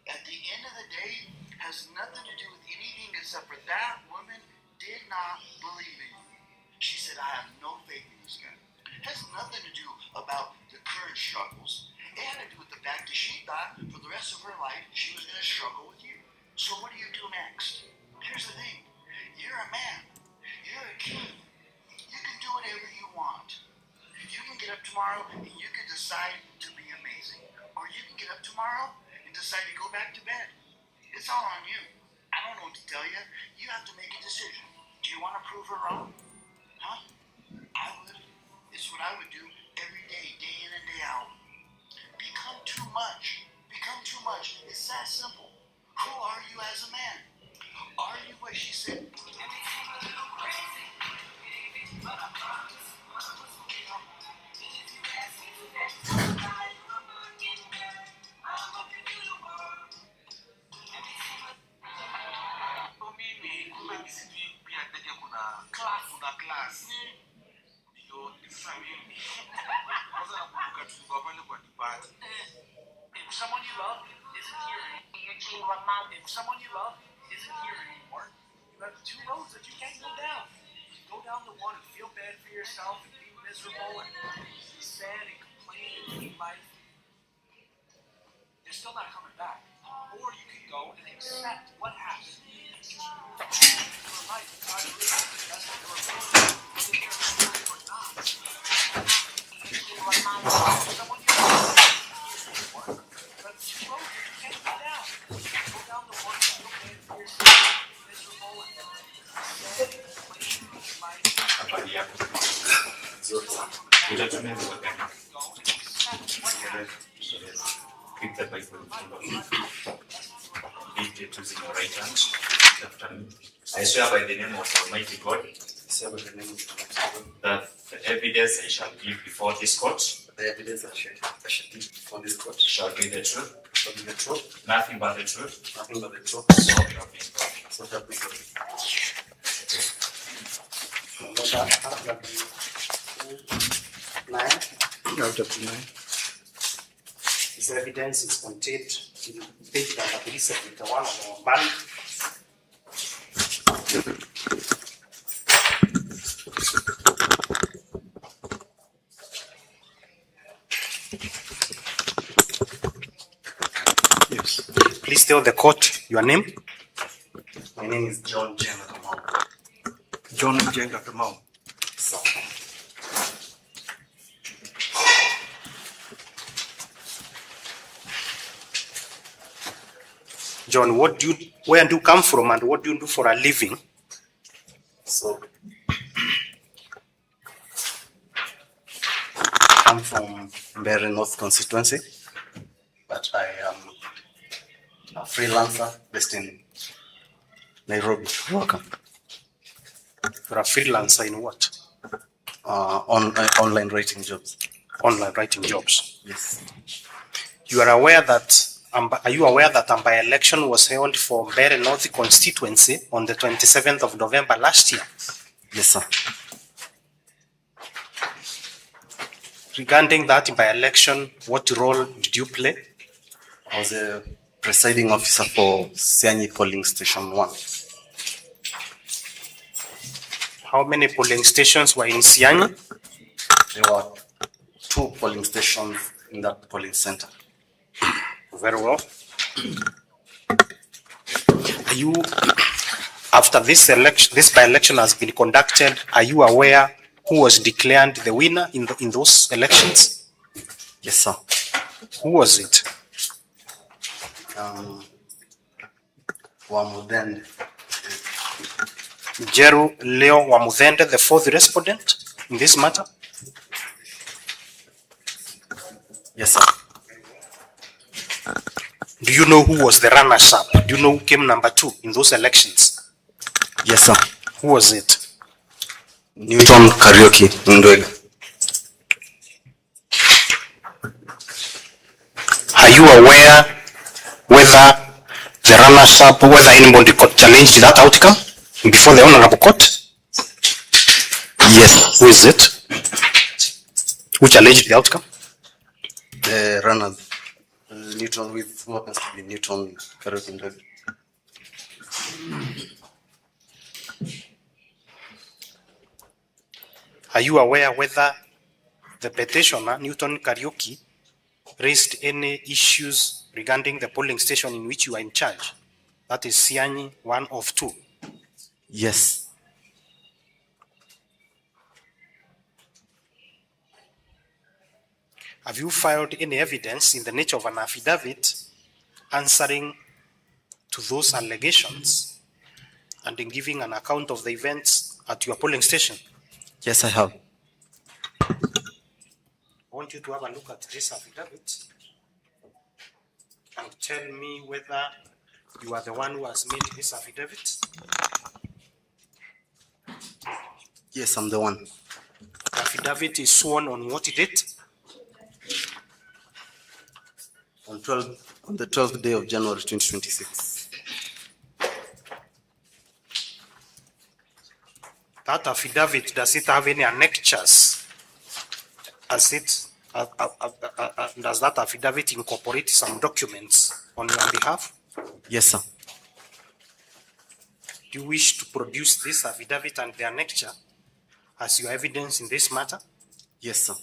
At the end of the day, has nothing to do with anything except for that woman did not believe in you. She said, I have no faith in this guy. It has nothing to do about the current struggles. It had to do with the fact that she thought for the rest of her life she was going to struggle with you. So what do you do next? Here's the thing. You're a man. You're a king. You can do whatever you want. You can get up tomorrow and you can decide to be amazing. Or you can get up tomorrow and decide to go back to bed. It's all on you. I don't know what to tell you. You have to make a decision. Do you want to prove her wrong? Huh? I would. It's what I would do every day, day in and day out. Become too much. Become too much. It's that simple. Who are you as a man? Are you what she said? If someone you love isn't here, if someone you love isn't here anymore, you have two roads that you can't go down. You go down the one and feel bad for yourself and be miserable and be sad and complain and hate life. They're still not coming back. Or you can go and accept what happened. Your life, God really that's what you're about. Whether you're happy or not. Someone you love isn't here anymore. But two roads that you can't go down. Go down the one and feel bad for yourself, miserable and sad and complain and hate life. Click the Bible, lead it to the right hand. I swear by the name of Almighty God that the evidence I shall give before this court shall be the truth, nothing but the truth, so help me God. So help me God. Chapter 9. This evidence is contained in page number 371 of our Ballot. Yes. Please tell the court your name. My name is John Jenga Kamau. John Jenga Kamau. John, where do you come from and what do you do for a living? So, I'm from Mbeere North constituency, but I am a freelancer based in Nairobi. Welcome. You're a freelancer in what? Online writing jobs. Online writing jobs. Yes. You are aware that are you aware that a by-election was held for Mbeere North constituency on the 27th of November last year? Yes, sir. Regarding that by-election, what role did you play? I was a presiding officer for Sianyi Polling Station 1. How many polling stations were in Sianyi? There were 2 polling stations in that polling center. Very well. Are you, after this election, this by-election has been conducted, are you aware who was declared the winner in those elections? Yes, sir. Who was it? Wamudende. Jeru Leo Wamudende, the 4th respondent in this matter? Yes, sir. Do you know who was the runner-up? Do you know who came number 2 in those elections? Yes, sir. Who was it? Newton Karaoke Ndwega. Are you aware whether the runners-up, whether anybody could challenge that outcome before the honorable court? Yes. Who is it? Who challenged the outcome? The runners. Newton with what happens to be Newton Karaoke Ndwega. Are you aware whether the petitioner, Newton Karaoke, raised any issues regarding the polling station in which you are in charge? That is Sianyi 1 of 2. Yes. Have you filed any evidence in the nature of an affidavit answering to those allegations and in giving an account of the events at your polling station? Yes, I have. I want you to have a look at this affidavit and tell me whether you are the one who has made this affidavit. Yes, I'm the one. The affidavit is sworn on what date? On the 12th day of January 2026. That affidavit, does it have any annexures? Does that affidavit incorporate some documents on your behalf? Yes, sir. Do you wish to produce this affidavit and the annexure as your evidence in this matter? Yes, sir.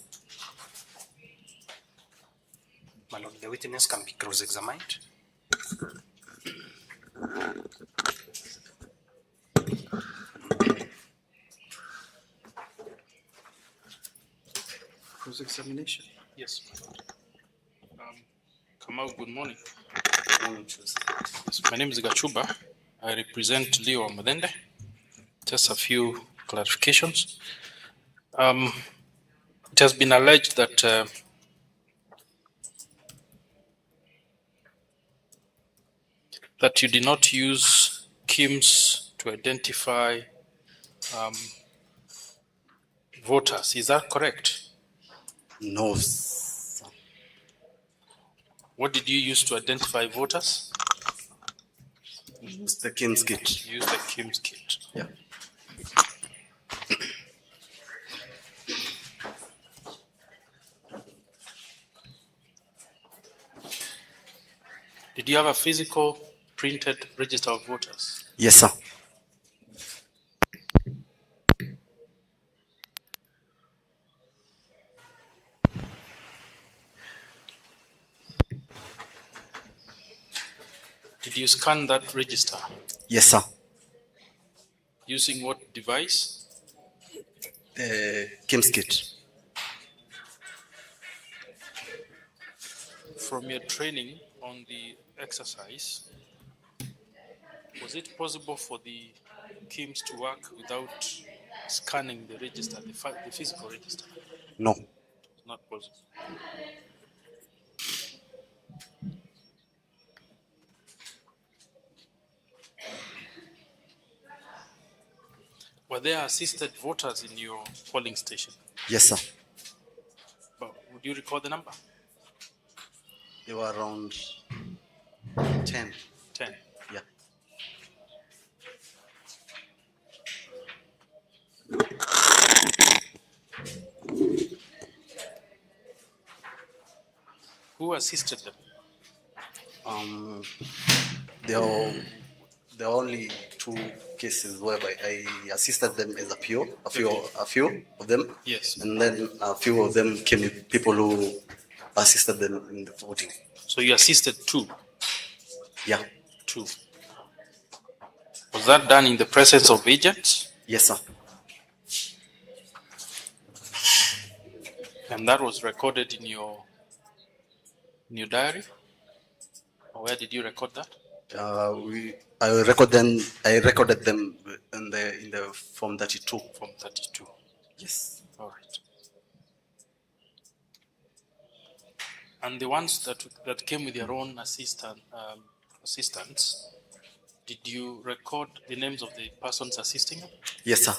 My lord, the witness can be cross-examined. Cross-examination. Yes, my lord. Kamau, good morning. Yes, my name is Gachuba. I represent Leo Wamudende. Just a few clarifications. It has been alleged that that you did not use KIMS to identify voters. Is that correct? No, sir. What did you use to identify voters? Use the KIMS kit. Use the KIMS kit. Yeah. Did you have a physical printed register of voters? Yes, sir. Did you scan that register? Yes, sir. Using what device? The KIMS kit. From your training on the exercise, was it possible for the KIMS to work without scanning the register, the physical register? No. Not possible. Were there assisted voters in your polling station? Yes, sir. But would you recall the number? They were around 10. 10. Yeah. Who assisted them? There are only 2 cases whereby I assisted them as a few of them. Yes. And then a few of them came with people who assisted them in the voting. So you assisted 2? Yeah. 2. Was that done in the presence of agents? Yes, sir. And that was recorded in your diary? Or where did you record that? I recorded them in the Form 32. Form 32. Yes. All right. And the ones that came with their own assistants, did you record the names of the persons assisting them? Yes, sir.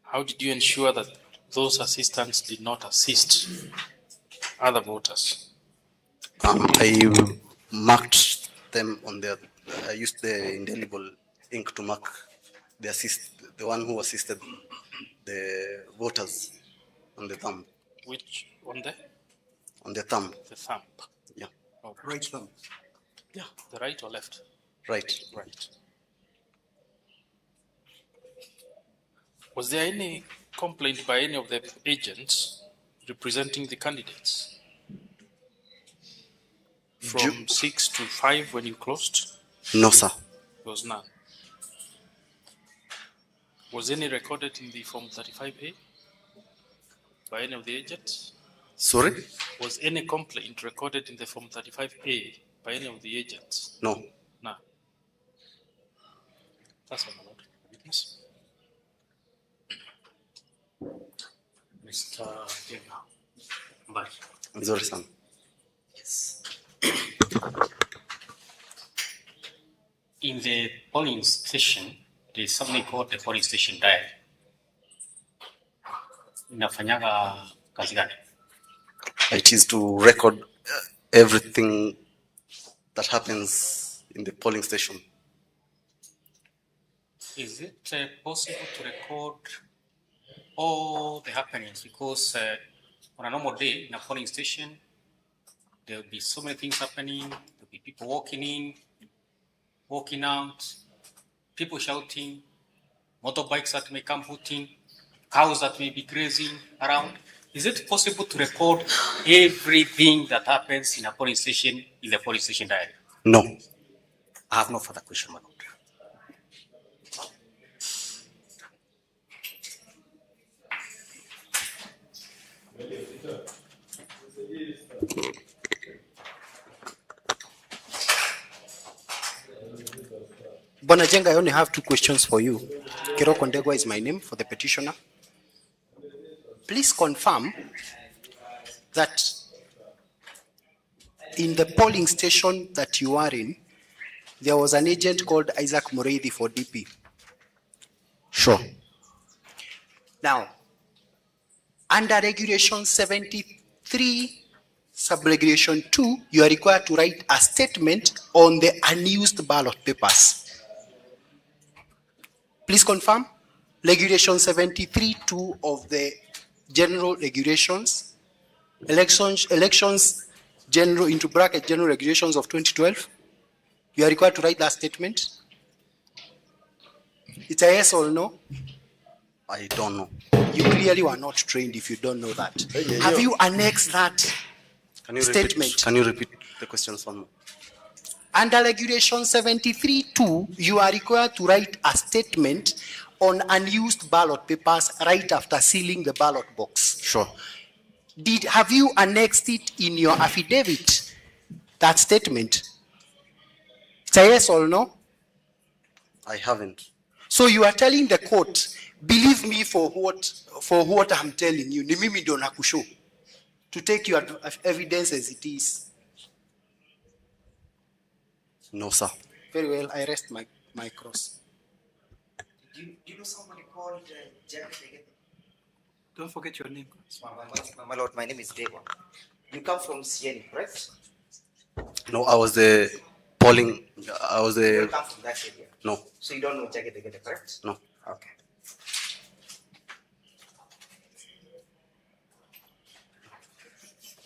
How did you ensure that those assistants did not assist other voters? I marked them on their. I used the indelible ink to mark the one who assisted the voters on the thumb. Which on the? On the thumb. The thumb. Yeah. Oh, Right thumb. Yeah. The right or left? Right. Right. Was there any complaint by any of the agents representing the candidates? From 6 to 5 when you closed? No, sir. There was none. Was any recorded in the Form 35A by any of the agents? Sorry? Was any complaint recorded in the Form 35A by any of the agents? No. No. That's all, my lord. Witness. Mr. Mbeere. I'm sorry, son. Yes. In the polling station, there is something called the polling station diary. Inafanyaga kazi gani? It is to record everything that happens in the polling station. Is it possible to record all the happenings? Because on a normal day in a polling station, there will be so many things happening. There will be people walking in, walking out, people shouting, motorbikes that may come hooting, cows that may be grazing around. Is it possible to record everything that happens in a polling station in the polling station diary? No. I have no further question, my lord. Bwana Jenga, I only have 2 questions for you. Kiroko Ndegwa is my name for the petitioner. Please confirm that in the polling station that you are in, there was an agent called Isaac Mureithi for DP. Sure. Now, under Regulation 73, Subregulation 2, you are required to write a statement on the unused ballot papers. Please confirm. Regulation 73(2) of the General Regulations, elections general into bracket General Regulations of 2012. You are required to write that statement. It's a yes or no? I don't know. You clearly were not trained if you don't know that. Have you annexed that statement? Can you repeat the questions one more? Under Regulation 73(2), you are required to write a statement on unused ballot papers right after sealing the ballot box. Sure. Have you annexed it in your affidavit, that statement? It's a yes or no? I haven't. So you are telling the court, believe me for what I'm telling you, ni mimi ndo nakushow, to take your evidence as it is. No, sir. Very well, I rest my cross. Do you know somebody called Jack? Don't forget your name. My lord, my name is Deva. You come from Sieni, correct? No, I was the polling. I was the. You come from that area? No. So you don't know Jack, correct? No. Okay.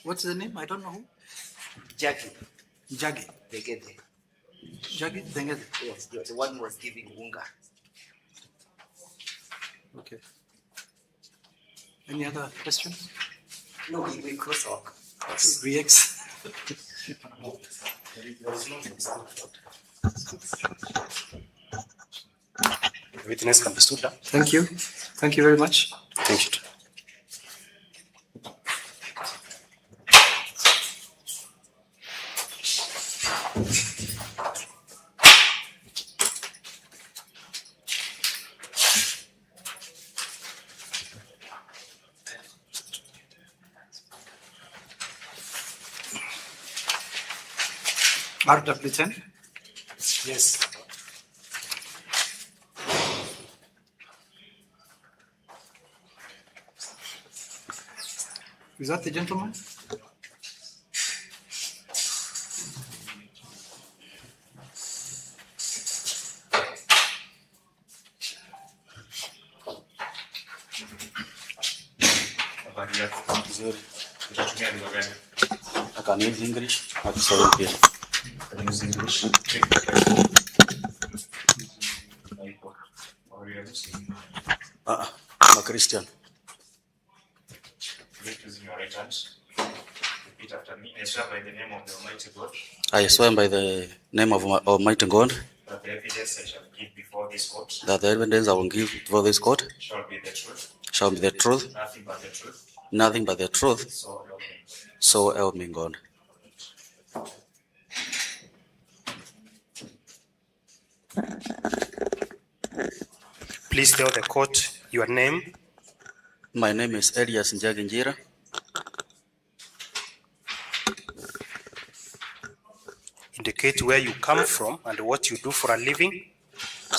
What's the name? I don't know who. Jackie. Jagi. Degede. Jagi Dengede. Yes, the one who was giving Wunga. Okay. Any other questions? No, we crosswalk. Reacts. Witness can be stood up. Thank you. Thank you very much. Thank you. RW10. Yes. Is that the gentleman? I can use English. I can say it here. Can use English. I'm a Christian. Using your right hand. Repeat after me. I swear by the name of the Almighty God. I swear by the name of Almighty God That the evidence I shall give before this court. that the evidence I will give before this court Shall be the truth. shall be the truth, Nothing but the truth. nothing but the truth. So help me. So help me God. Please tell the court your name. My name is Elias Njaginjira. Indicate where you come from and what you do for a living.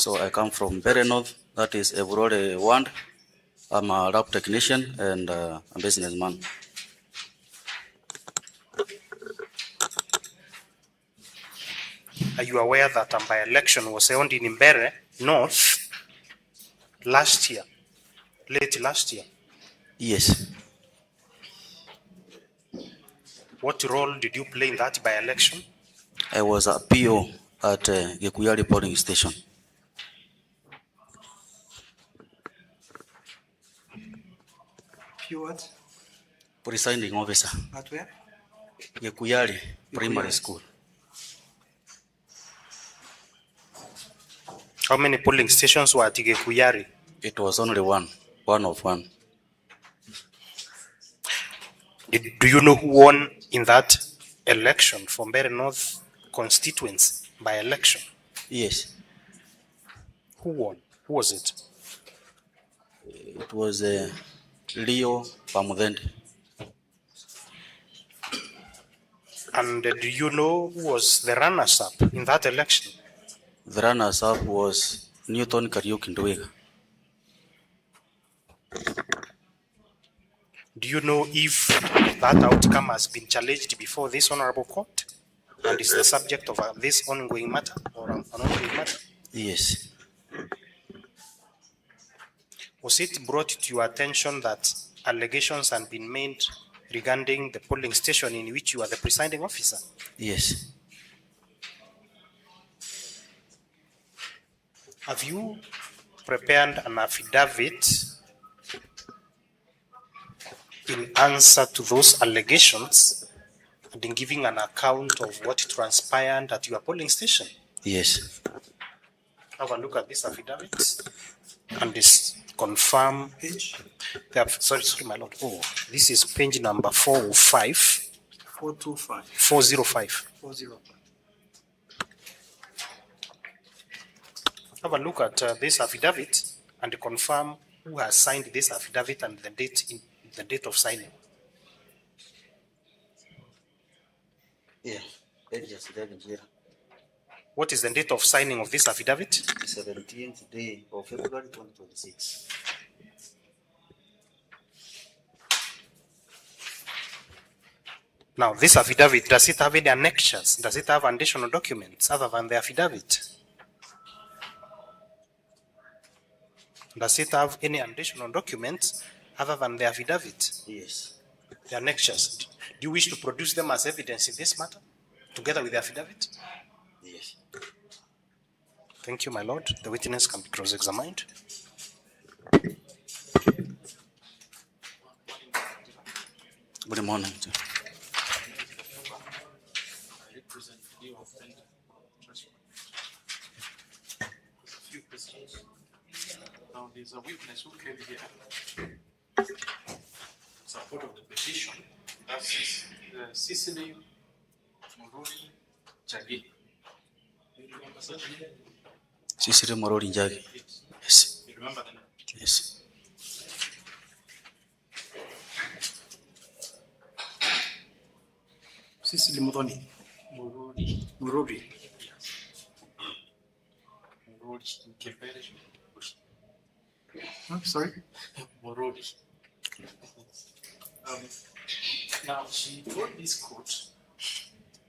So I come from Mbeere North, that is Eburore Wand. I'm a lab technician and a businessman. Are you aware that a by-election was held in Mbeere North last year, late last year? Yes. What role did you play in that by-election? I was a PO at Gekuyari polling station. You what? Presiding officer. At where? Gekuyari Primary School. How many polling stations were at Gekuyari? It was only one of one. Do you know who won in that election for Mbeere North constituency by election? Yes. Who won? Who was it? It was Leo Pamudende. And do you know who was the runners-up in that election? The runners-up was Newton Kariuki Ndwiga. Do you know if that outcome has been challenged before this honorable court and is the subject of this ongoing matter or an ongoing matter? Yes. Was it brought to your attention that allegations had been made regarding the polling station in which you are the presiding officer? Yes. Have you prepared an affidavit in answer to those allegations and in giving an account of what transpired at your polling station? Yes. Have a look at this affidavit and this confirm page. Sorry, my lord. Oh, this is page number 405. 425. 405. 405. Have a look at this affidavit and confirm who has signed this affidavit and the date of signing. Yeah. What is the date of signing of this affidavit? 17th day of February 2026. Now, this affidavit, does it have any annexures? Does it have additional documents other than the affidavit? Does it have any additional documents other than the affidavit? Yes. The annexures. Do you wish to produce them as evidence in this matter, together with the affidavit? Yes. Thank you, my lord. The witness can be cross-examined. Good morning. Few questions. Now, there's a witness who came here in support of the petition. That's Cecily Mururi Chagi. Cecily Mururi Chagi. Yes. You remember the name? Yes. Cecily Mururi. Mururi. Mururi. I'm sorry? Morodi. Now, she told this court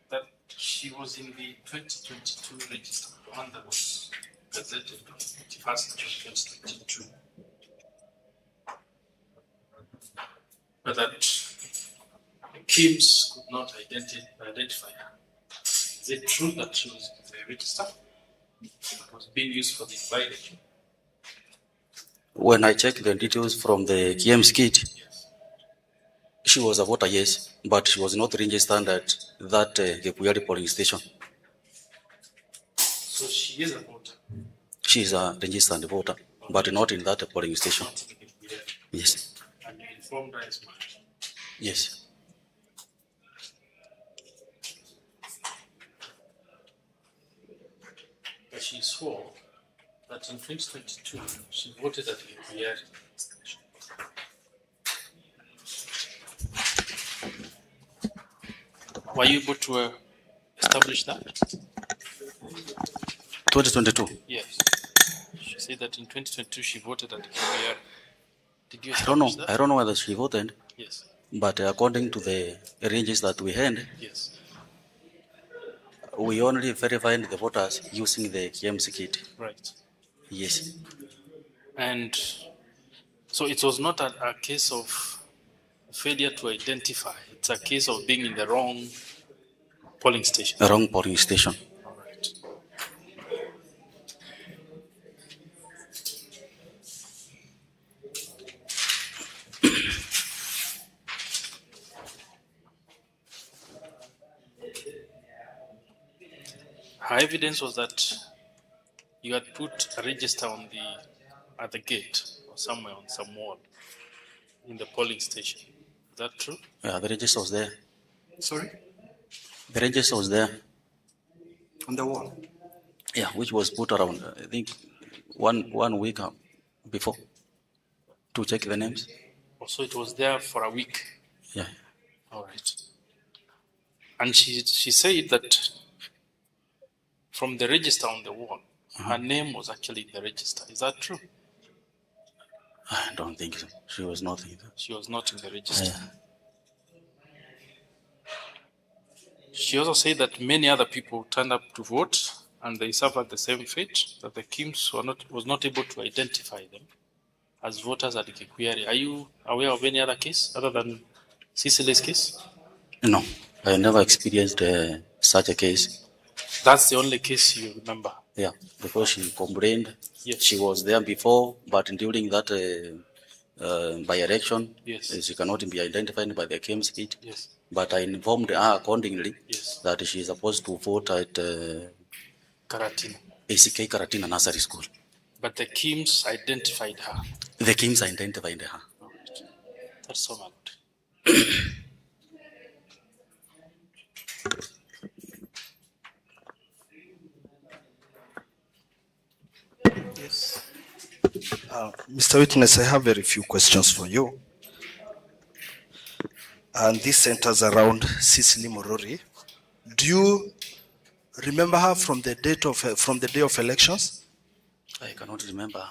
that she was in the 2022 register, the one that was gazetted on 21st June 2022. But that Kims could not identify her. Is it true that she was in the register? It was being used for the by-election. When I checked the details from the KM's kit, she was a voter, yes, but she was not registered at that Gepuyari polling station. So she is a voter? She is a registered voter, but not in that polling station. Yes. And you informed her as much? Yes. But she swore that in 2022 she voted at the Mbeere station. Were you able to establish that? 2022. Yes. She said that in 2022 she voted at the Mbeere. Did you I don't know. establish that? I don't know whether she voted. Yes. But according to the ranges that we had, Yes. we only verified the voters using the KMC kit. Right. Yes. And so it was not a case of failure to identify. It's a case of being in the wrong polling station. The wrong polling station. All right. Her evidence was that you had put a register at the gate or somewhere on some wall in the polling station. Is that true? Yeah, the register was there. Sorry? The register was there. On the wall? Yeah, which was put around, I think, one week before to check the names. So it was there for a week. Yeah. All right. And she said that from the register on the wall, her name was actually in the register. Is that true? I don't think so. She was not in there. She was not in the register. She also said that many other people turned up to vote and they suffered the same fate, that the Kims was not able to identify them as voters at Kikwere. Are you aware of any other case other than Cecily's case? No, I never experienced such a case. That's the only case you remember? Yeah, because she complained. Yes. She was there before, but during that by-election, Yes. she cannot be identified by the Kims kit. Yes. But I informed her accordingly Yes. that she is supposed to vote at Karatina. ACK Karatina Nursery School. But the Kims identified her. The Kims identified her. That's so much. Yes. Mr. Witness, I have very few questions for you. And this centers around Cecily Morori. Do you remember her from the day of elections? I cannot remember.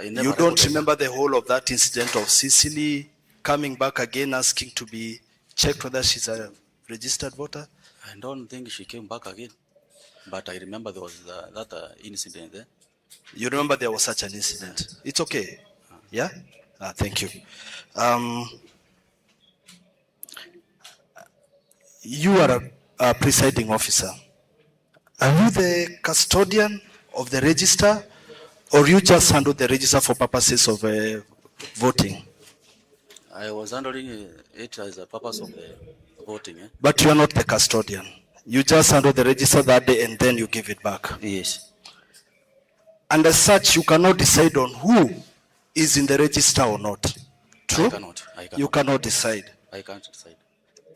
You don't remember the whole of that incident of Cecily coming back again asking to be checked whether she's a registered voter? I don't think she came back again. But I remember there was that incident there. You remember there was such an incident? It's okay. Yeah? Thank you. You are a presiding officer. Are you the custodian of the register, or you just handle the register for purposes of voting? I was handling it as a purpose of the voting. But you are not the custodian. You just handle the register that day and then you give it back. Yes. And as such, you cannot decide on who is in the register or not. True? I cannot. You cannot decide. I can't decide.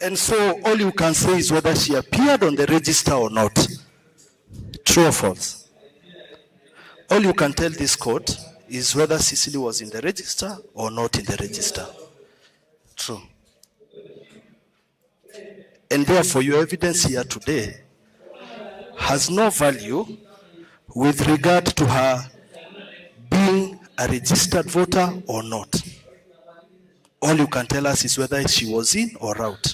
And so all you can say is whether she appeared on the register or not. True or false? All you can tell this court is whether Cecily was in the register or not in the register. True. And therefore your evidence here today has no value with regard to her being a registered voter or not. All you can tell us is whether she was in or out.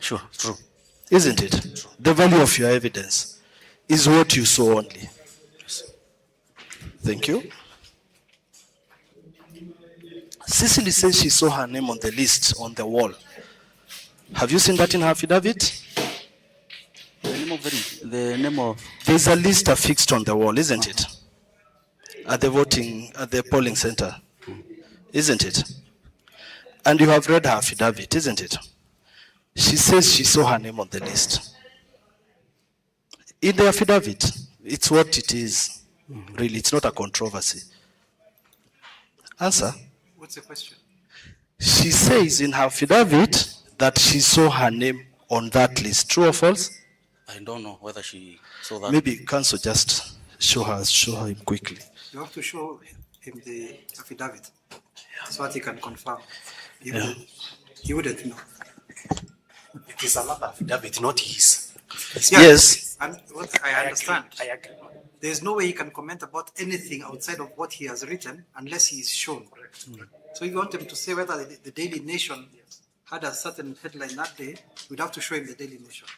Sure, true. Isn't it? True. The value of your evidence is what you saw only. Yes. Thank you. Cecily says she saw her name on the list on the wall. Have you seen that in her affidavit? The name of There's a list affixed on the wall, isn't it? At the polling center. Isn't it? And you have read her affidavit, isn't it? She says she saw her name on the list. In the affidavit, it's what it is. Really, it's not a controversy. Answer. What's the question? She says in her affidavit that she saw her name on that list. True or false? I don't know whether she saw that. Maybe Counsel just show him quickly. You have to show him the affidavit so that he can confirm. He wouldn't know. It is another affidavit, not his. Yes. And what I understand. I agree. There's no way he can comment about anything outside of what he has written unless he is shown. So if you want him to say whether the Daily Nation had a certain headline that day, we'd have to show him the Daily Nation.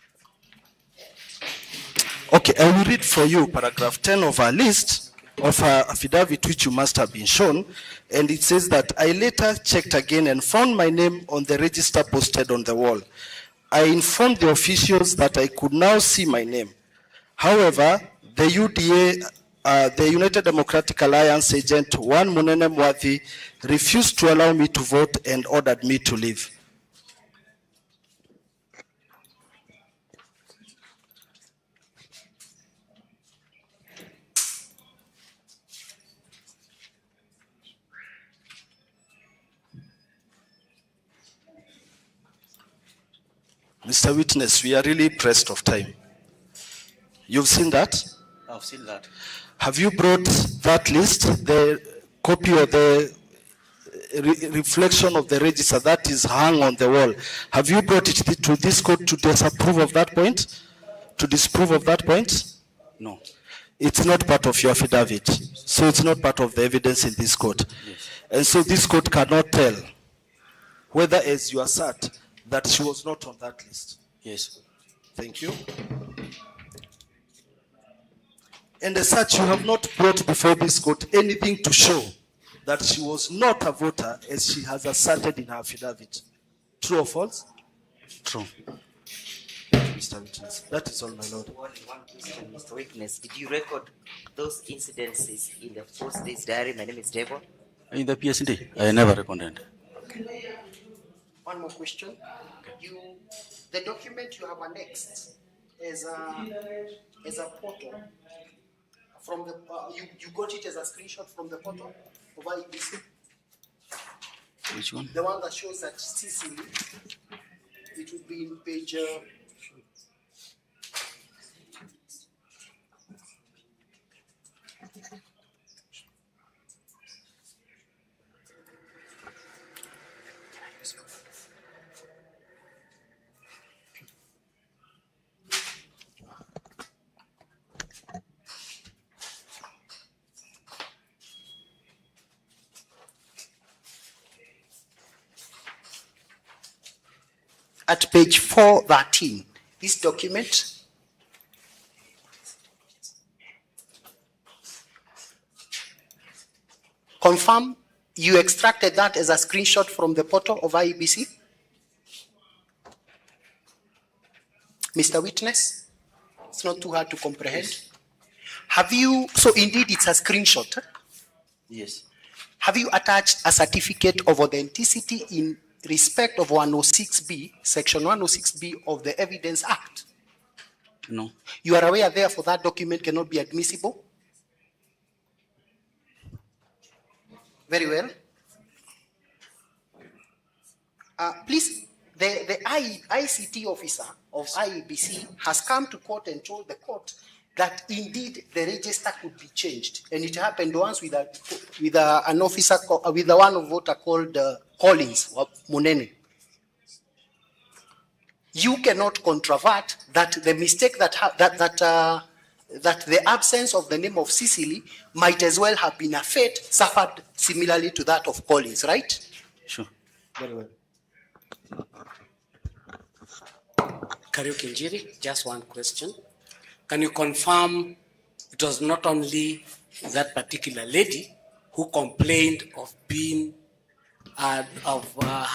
Okay, I will read for you paragraph 10 of our list of her affidavit, which you must have been shown. And it says that I later checked again and found my name on the register posted on the wall. I informed the officials that I could now see my name. However, the UDA, the United Democratic Alliance agent, one Munene Mwathi, refused to allow me to vote and ordered me to leave. Mr. Witness, we are really pressed of time. You've seen that? I've seen that. Have you brought that list, the copy of the reflection of the register that is hung on the wall? Have you brought it to this court to disapprove of that point? To disprove of that point? No. it's not part of your affidavit. So it's not part of the evidence in this court. And so this court cannot tell whether, as you assert, that she was not on that list. Yes. Thank you. And as such, you have not brought before this court anything to show that she was not a voter as she has asserted in her affidavit. True or false? True. Mr. Witness, that is all, my lord. One question, Mr. Witness. Did you record those incidences in the post-day's diary? My name is Devon. In the PSD, I never recorded. One more question. The document you have annexed as a photo from the you got it as a screenshot from the photo of IEBC. Which one? The one that shows that Sicily. It would be in page. At page 413, this document confirm you extracted that as a screenshot from the portal of IEBC? Mr. Witness, it's not too hard to comprehend. Yes. Have you, so indeed it's a screenshot? Yes. Have you attached a certificate of authenticity in respect of 106B, section 106B of the Evidence Act? No. You are aware, therefore, that document cannot be admissible? Very well. Please, the ICT officer of IEBC has come to court and told the court that indeed the register could be changed. And it happened once with an officer, with the one voter called Collins or Munene. You cannot controvert that the mistake that the absence of the name of Sicily might as well have been a fate suffered similarly to that of Collins, right? Sure. Very well. Kariuki Njiri, just one question. Can you confirm it was not only that particular lady who complained of being her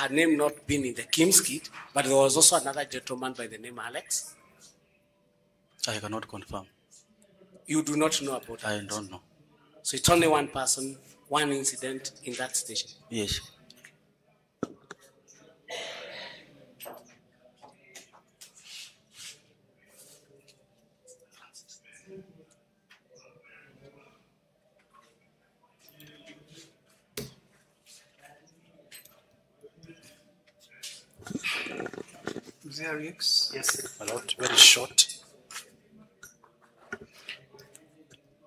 name not being in the Kim's kit, but there was also another gentleman by the name Alex? I cannot confirm. You do not know about that? I don't know. So it's only one person, one incident in that station? Yes. Yes, my lord, very short.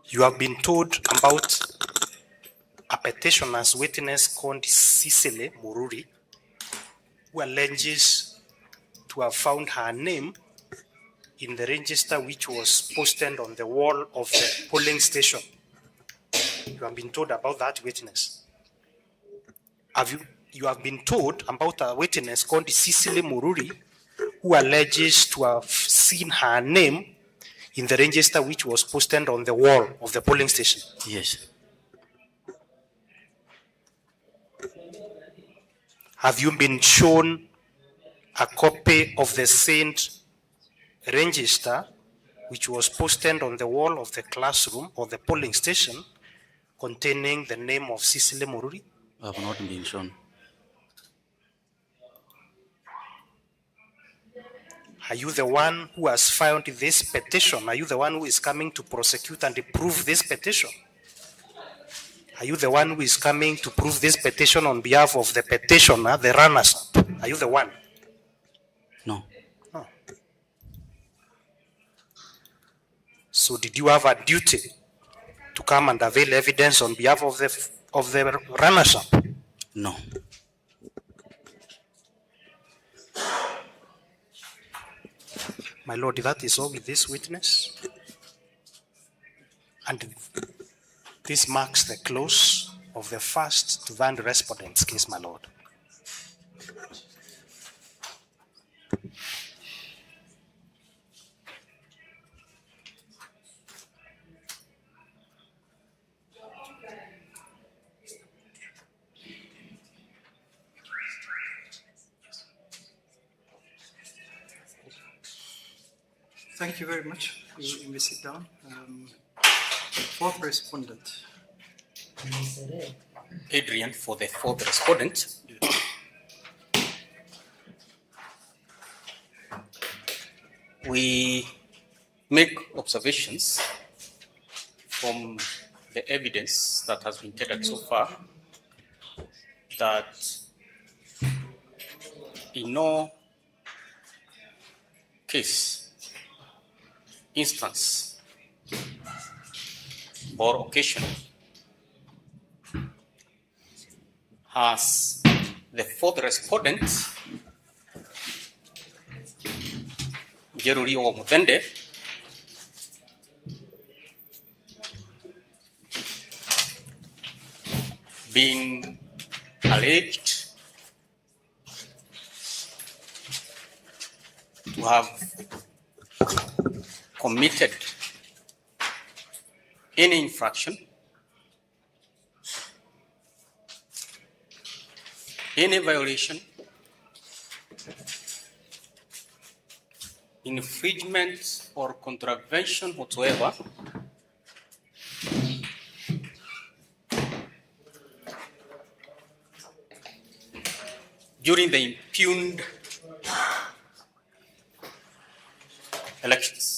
You have been told about a petitioner's witness called Cicely Mururi, who alleges to have found her name in the register which was posted on the wall of the polling station. You have been told about that witness. You have been told about a witness called Cicely Mururi, who alleges to have seen her name in the register which was posted on the wall of the polling station. Yes. Have you been shown a copy of the same register which was posted on the wall of the classroom or the polling station containing the name of Cicely Mururi? I have not been shown. Are you the one who has filed this petition? Are you the one who is coming to prosecute and prove this petition? Are you the one who is coming to prove this petition on behalf of the petitioner, the runners-up? Are you the one? No. No. So did you have a duty to come and avail evidence on behalf of the runners-up? No. My lord, that is all with this witness. And this marks the close of the first to the respondent's case, my lord. Thank you very much. You may sit down. Fourth respondent. Adrian for the fourth respondent. We make observations from the evidence that has been gathered so far that in no case, instance, or occasion has the fourth respondent, Jeruri Omutende, being alleged to have committed any infraction, any violation, infringement or contravention whatsoever during the impugned elections.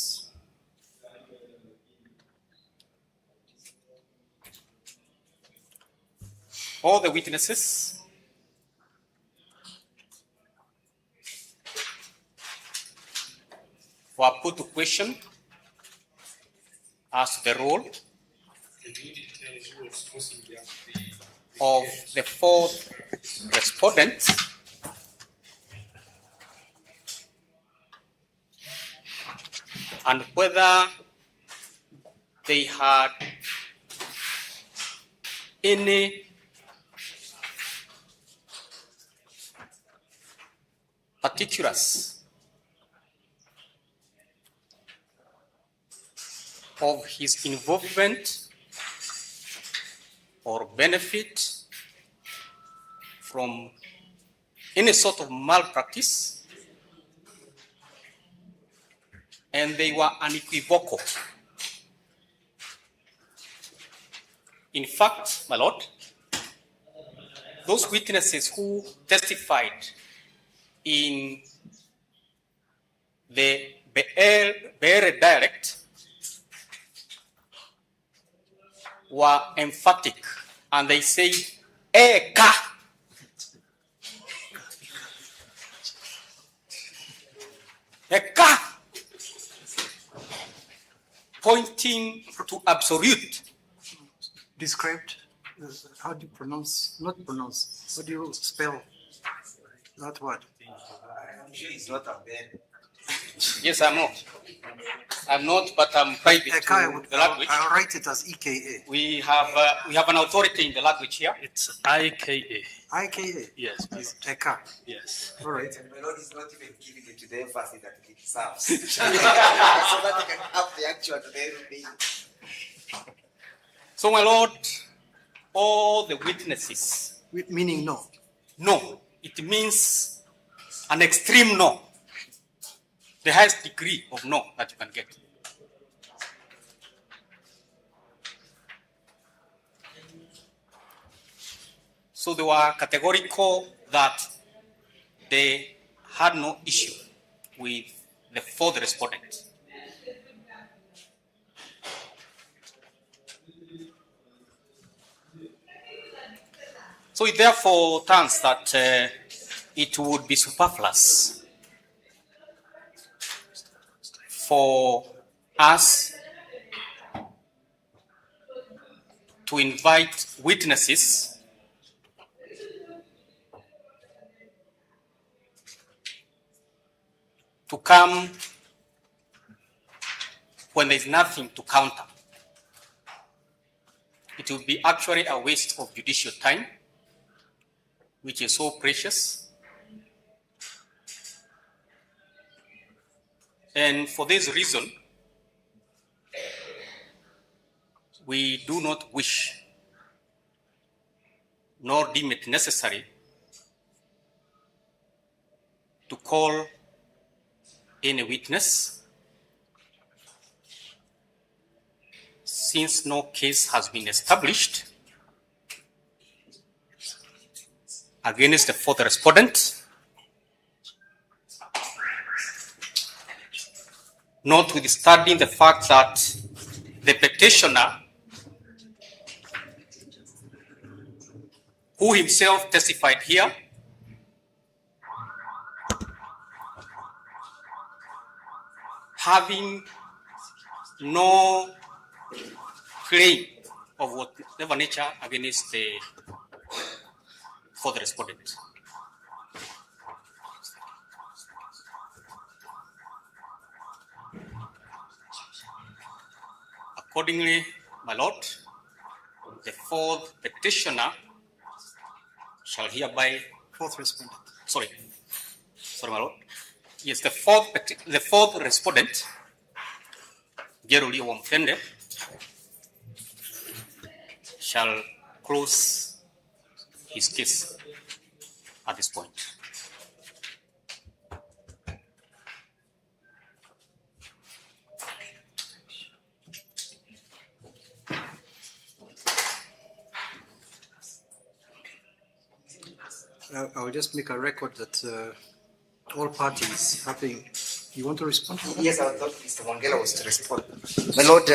All the witnesses were put to question as to the role of the fourth respondent and whether they had any particulars of his involvement or benefit from any sort of malpractice, and they were unequivocal. In fact, my lord, those witnesses who testified in the Mbeere dialect were emphatic, and they say, "Eka." Eka, pointing to absolute. Described, how do you pronounce, not pronounce, how do you spell that word? I'm sure it's not a bad. Yes, I'm not. I'm not, but I'm private to the language. I'll write it as EKA. We have an authority in the language here. It's IKA. IKA? Yes, please. Eka. Yes. All right. My lord is not even giving it to the emphasis that it deserves. So that they can have the actual meaning. So, my lord, all the witnesses. Meaning no? No. It means an extreme no. The highest degree of no that you can get. So they were categorical that they had no issue with the fourth respondent. So it therefore turns that it would be superfluous for us to invite witnesses to come when there is nothing to counter. it will be actually a waste of judicial time, which is so precious. And for this reason, we do not wish nor deem it necessary to call any witness, since no case has been established against the fourth respondent, notwithstanding the fact that the petitioner, who himself testified here, having no claim of whatever nature against the fourth respondent. Accordingly, my lord, the fourth petitioner shall hereby... Fourth respondent. Sorry, my lord. Yes, the fourth respondent, Geruli Wamfende, shall close his case at this point. I'll just make a record that all parties having. You want to respond? Yes, I thought Mr. Wangela was to respond. My lord,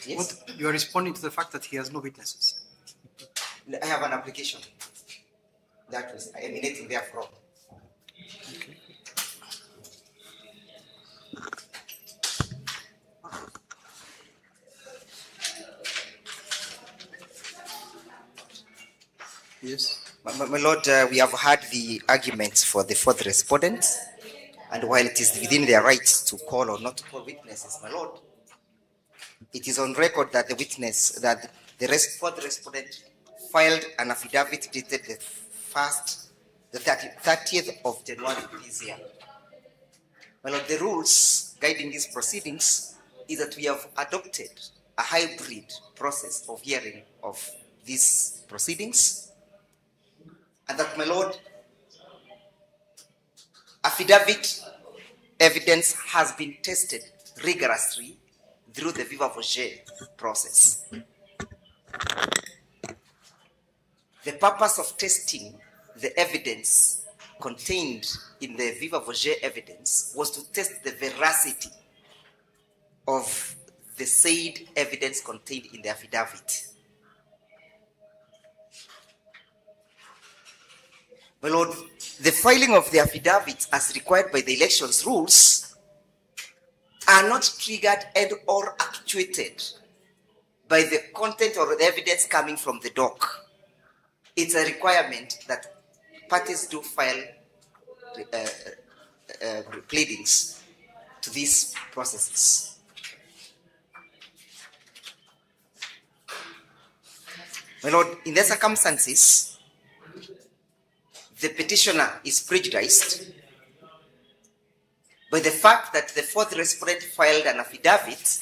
yes? You are responding to the fact that he has no witnesses. I have an application that was emanating therefrom. Okay. Yes. My lord, we have heard the arguments for the fourth respondent, and while it is within their rights to call or not to call witnesses, my lord, it is on record that the fourth respondent filed an affidavit dated the 30th of January this year. My lord, the rules guiding these proceedings is that we have adopted a hybrid process of hearing of these proceedings, and that, my lord, affidavit evidence has been tested rigorously through the viva voce process. The purpose of testing the evidence contained in the viva voce evidence was to test the veracity of the said evidence contained in the affidavit. My lord, the filing of the affidavits as required by the elections rules are not triggered and or actuated by the content or the evidence coming from the doc. It's a requirement that parties do file pleadings to these processes. My lord, in the circumstances, the petitioner is prejudiced by the fact that the fourth respondent filed an affidavit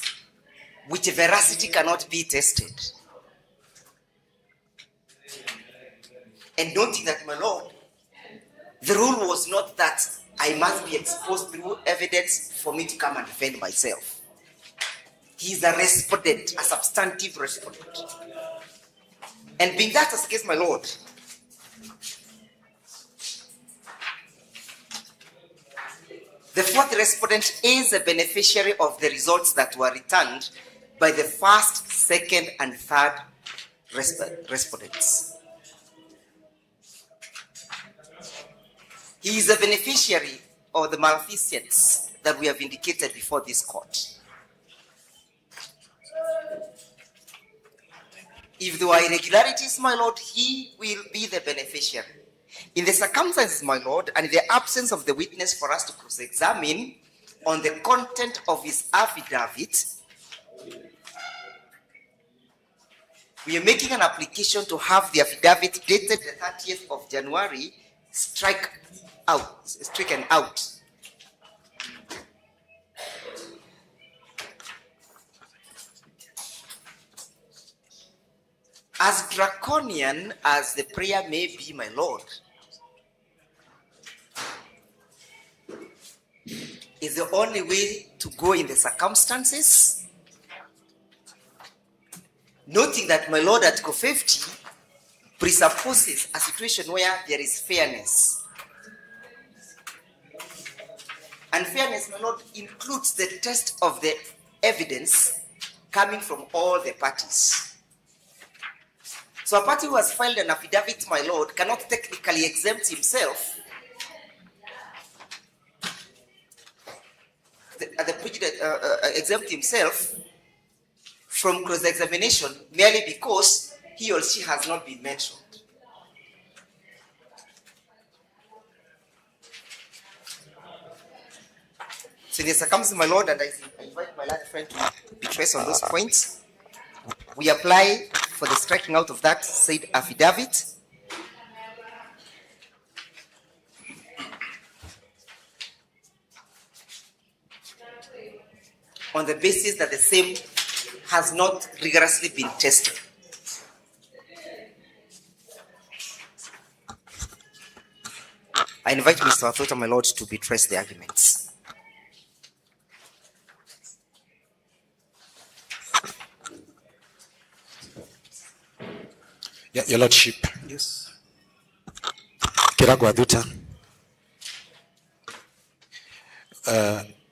which veracity cannot be tested. And noting that, my lord, the rule was not that I must be exposed through evidence for me to come and defend myself. He is a respondent, a substantive respondent. And being that as the case, my lord, the fourth respondent is a beneficiary of the results that were returned by the first, second, and third respondents. He is a beneficiary of the malfeasance that we have indicated before this court. If there are irregularities, my lord, he will be the beneficiary. In the circumstances, my lord, and in the absence of the witness for us to cross-examine on the content of his affidavit, We are making an application to have the affidavit dated the 30th of January stricken out. As draconian as the prayer may be, my Lord, is the only way to go in the circumstances, noting that, my Lord, Article 50 presupposes a situation where there is fairness. And fairness, my Lord, includes the test of the evidence coming from all the parties. So a party who has filed an affidavit, my Lord, cannot technically exempt himself exempt himself from cross-examination merely because he or she has not been mentioned. So in the circumstances, my Lord, and I invite my last friend to be traced on those points, we apply for the striking out of that said affidavit. On the basis that the same has not rigorously been tested. I invite Mr. Athota, my Lord, to betrace the arguments. Yeah, Your Lordship. Yes. Kiragu Aduta.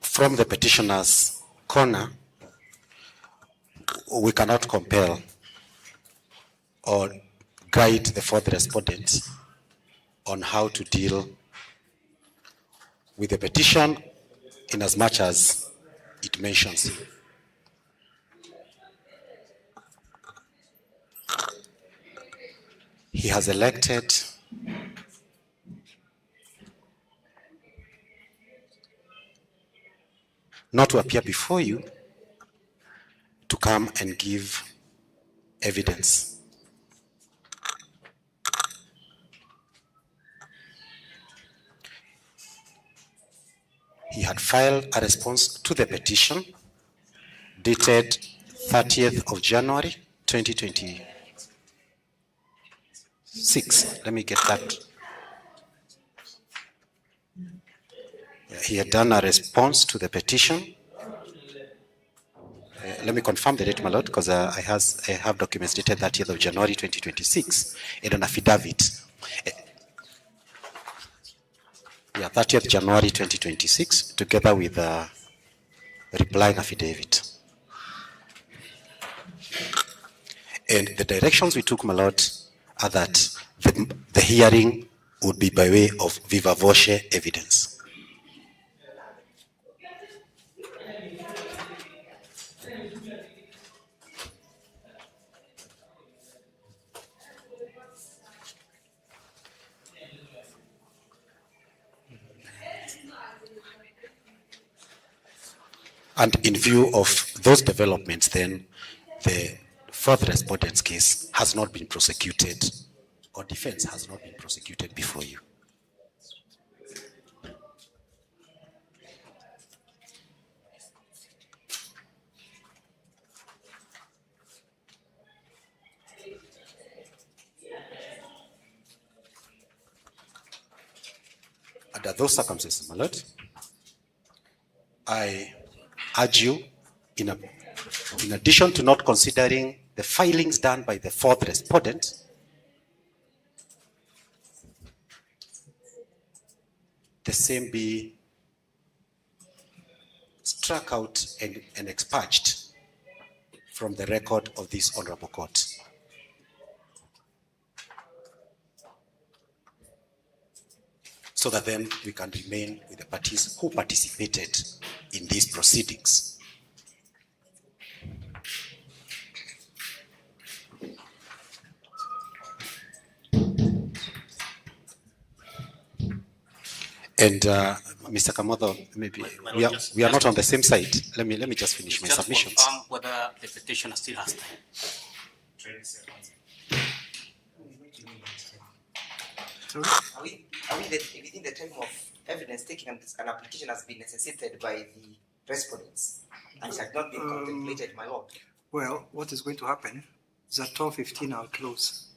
From the petitioner's corner, we cannot compel or guide the fourth respondent on how to deal with the petition in as much as it mentions him. He has elected not to appear before you to come and give evidence. He had filed a response to the petition dated 30th of January 2026. Let me get that. He had done a response to the petition. Let me confirm the date, my Lord, because I have documents dated 30th of January 2026 and an affidavit. 30th January 2026, together with a replying affidavit. And the directions we took, my Lord, are that the hearing would be by way of viva voce evidence. And in view of those developments, then the fourth respondent's case has not been prosecuted, or defense has not been prosecuted before you. Under those circumstances, my Lord, I urge you, in addition to not considering the filings done by the fourth respondent, the same be struck out and expunged from the record of this honorable court. So that then we can remain with the parties who participated in these proceedings. And Mr. Kamodo, maybe we are not on the same side. Let me just finish my submissions. Confirm whether the petitioner still has time. 20 seconds. Are we within the time of evidence taking an application has been necessitated by the respondents and it had not been contemplated, my lord? Well, what is going to happen is at 12:15 I'll close.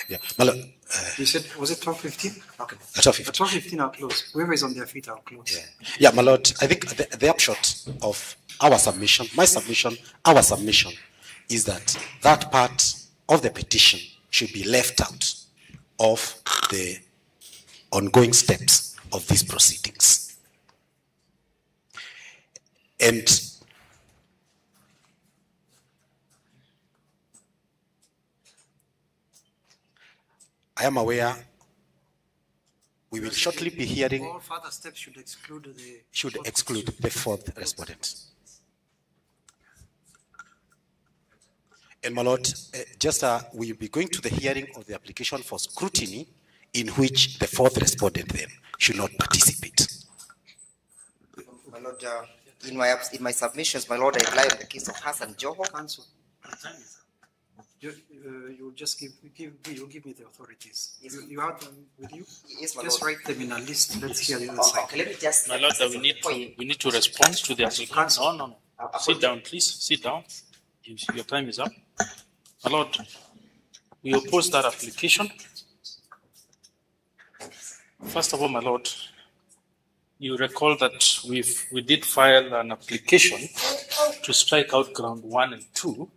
Yeah, my lord. You said, was it 12:15? Okay. At 12:15. At 12:15 I'll close. Whoever is on their feet, I'll close. Yeah, my lord, I think the upshot of our submission, our submission is that that part of the petition should be left out of the ongoing steps of these proceedings. And I am aware we will shortly be hearing All further steps should exclude the fourth respondent. And my lord, we will be going to the hearing of the application for scrutiny in which the fourth respondent then should not participate. My lord, in my submissions, my lord, I rely on the case of Hassan Joho. Counsel, you just give me the authorities. Yes. You have them with you? Yes, my just lord. write them in a list. Let's hear the other side. Okay, let me just. My lord, we need to respond to the application. No. Sit down, please. Sit down. Your time is up. My lord, we oppose that application. First of all, my lord, you recall that we did file an application to strike out ground 1 and 2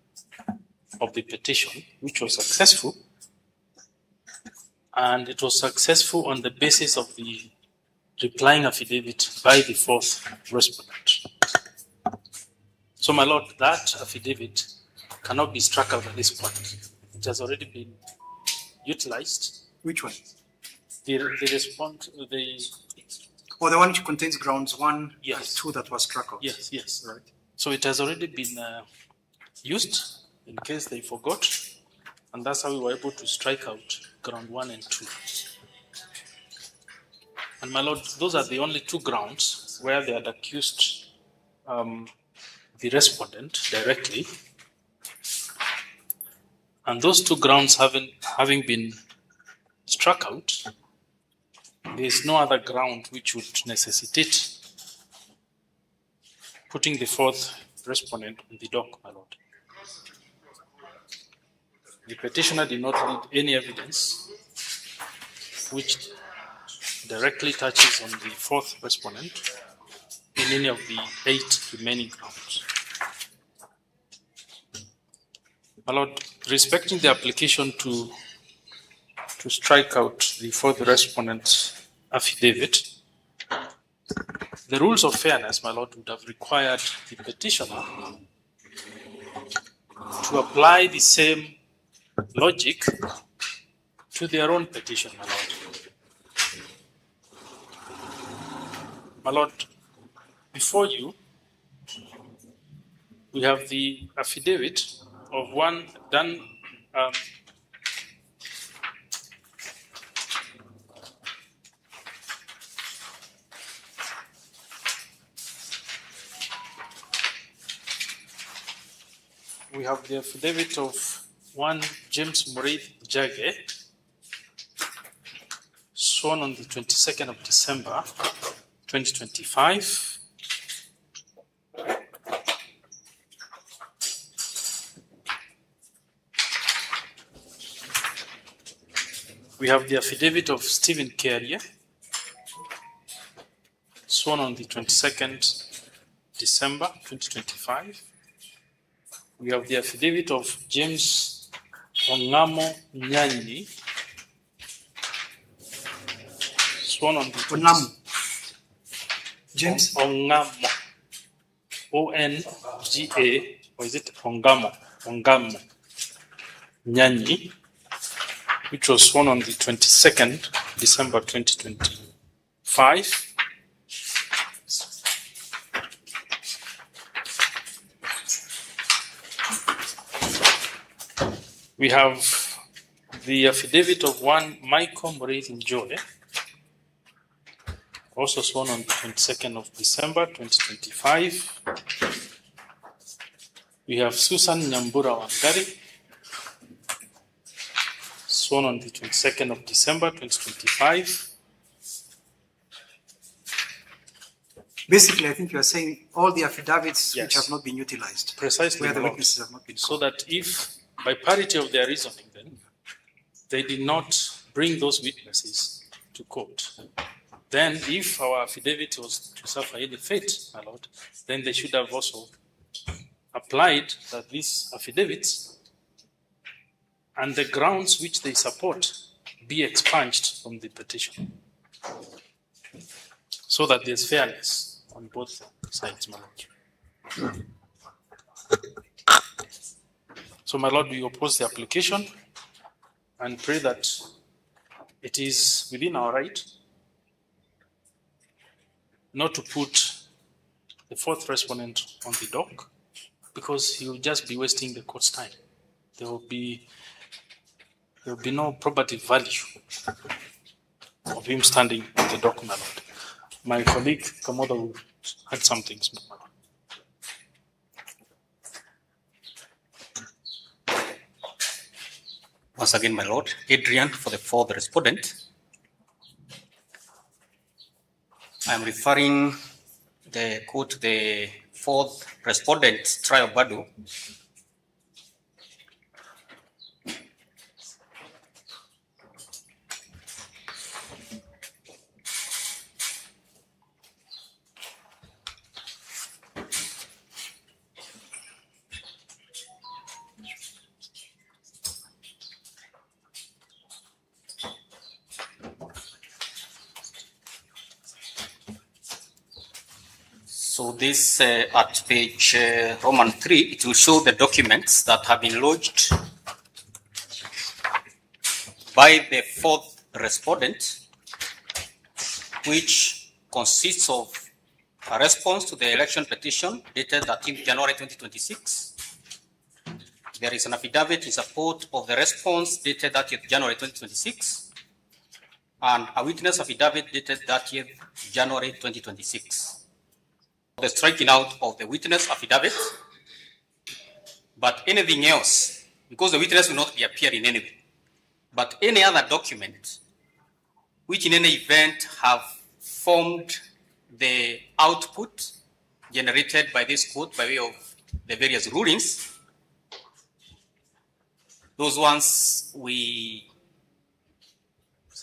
of the petition, which was successful. And it was successful on the basis of the replying affidavit by the fourth respondent. So, my lord, that affidavit cannot be struck out at this point. It has already been utilized. Which one? The response, Or the one which contains grounds 1 Yes. and 2 that was struck out? Yes. Right. So it has already been used in case they forgot, and that's how we were able to strike out ground 1 and 2. And my lord, those are the only 2 grounds where they had accused the respondent directly. And those 2 grounds having been struck out, there is no other ground which would necessitate putting the fourth respondent on the dock, my lord. The petitioner did not need any evidence which directly touches on the fourth respondent in any of the 8 remaining grounds. My lord, respecting the application to strike out the fourth respondent's affidavit, the rules of fairness, my lord, would have required the petitioner to apply the same logic to their own petition, my lord. My lord, before you, we have the affidavit of one done we have the affidavit of one James Murray Jage, sworn on the 22nd of December, 2025. We have the affidavit of Stephen Carrier, sworn on the 22nd December 2025. We have the affidavit of James Ongamo Nyanyi, sworn on the James Ongamo, O-N-G-A, or is it Ongamo? Ongamo Nyanyi, which was sworn on the 22nd December 2025. We have the affidavit of one Michael Murray Joy, also sworn on the 22nd of December 2025. We have Susan Nyambura Wangari, sworn on the 22nd of December 2025. Basically, I think you are saying all the affidavits which Yes. have not been utilized. Precisely, Where the my lord. witnesses have not been So that if, by parity of their reasoning, then they did not bring those witnesses to court, then if our affidavit was to suffer any fate, my lord, then they should have also applied that these affidavits and the grounds which they support be expunged from the petition, so that there's fairness on both sides, my lord. So, my lord, we oppose the application and pray that it is within our right not to put the fourth respondent on the dock, because he will just be wasting the court's time. There will be no probative value of him standing on the dock, my lord. My colleague Kamoda had some things, my lord. Once again, my lord, Adrian for the fourth respondent. I am referring the court to the fourth respondent, Trial Badu. So this at page Roman 3, it will show the documents that have been lodged by the fourth respondent, which consists of a response to the election petition dated 13th January 2026. There is an affidavit in support of the response dated 30th January 2026, and a witness affidavit dated 30th January 2026. The striking out of the witness affidavit, but anything else, because the witness will not be appearing anyway, but any other document which in any event have formed the output generated by this court by way of the various rulings, those ones we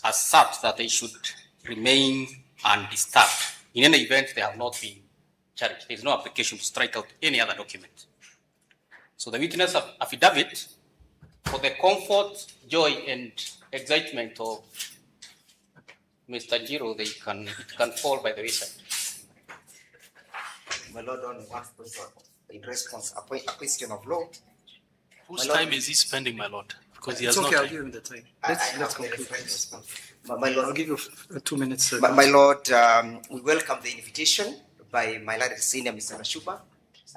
assert that they should remain undisturbed. In any event, they have not been charged. There is no application to strike out any other document. So the witness affidavit, for the comfort, joy, and excitement of Mr. Jiro, it can fall by the wayside. My Lord, on one question, in response, a question of law. Whose time is he spending, my lord? Because he has It's okay, no I'll time. give him the time. Let's conclude. My Lord, I'll give you 2 minutes. My Lord, we welcome the invitation by my Lord Senior Mr. Rashuba,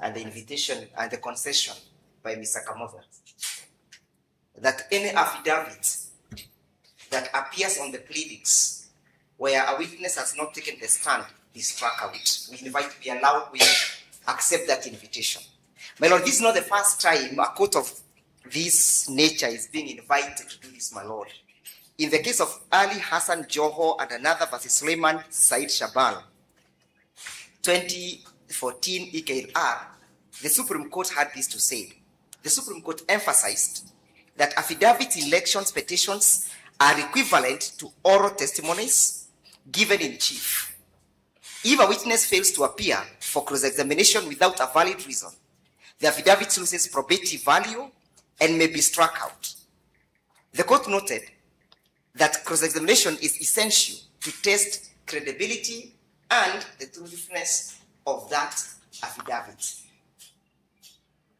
and the invitation and the concession by Mr. Kamoda, that any affidavit that appears on the pleadings where a witness has not taken the stand is struck out. We accept that invitation. My Lord, this is not the first time a court of this nature is being invited to do this, my Lord. In the case of Ali Hassan Joho and another versus Suleiman Said Shabal, 2014 EKLR, the Supreme Court had this to say. The Supreme Court emphasized that affidavit elections petitions are equivalent to oral testimonies given in chief. If a witness fails to appear for cross-examination without a valid reason, the affidavit loses probative value and may be struck out. The court noted that cross-examination is essential to test credibility and the truthfulness of that affidavit.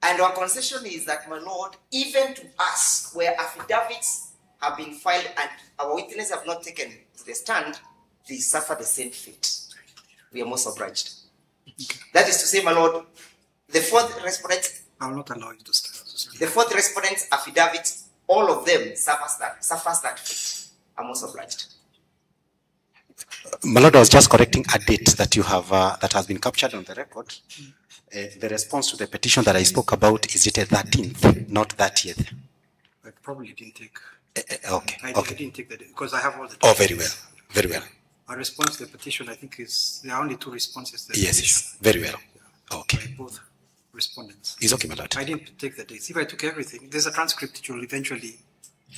And our concession is that, my Lord, even to us, where affidavits have been filed and our witnesses have not taken to the stand, they suffer the same fate. We are most obliged. That is to say, my Lord, the fourth respondent, I will not allow you to start. the fourth respondent's affidavit, all of them suffers that fate. I'm most obliged. My Lord, I was just correcting a date that you have, that has been captured on the record. The response to the petition that I spoke about is dated 13th, not 30th. I probably didn't take. Okay, I okay. didn't take that because I have all the. Oh, very well, very well. A response to the petition, I think, is there are only two responses. To the Yes, petition. yes, very well. Okay. By both respondents. It's okay, my Lord. I didn't take the dates. If I took everything, there's a transcript which will eventually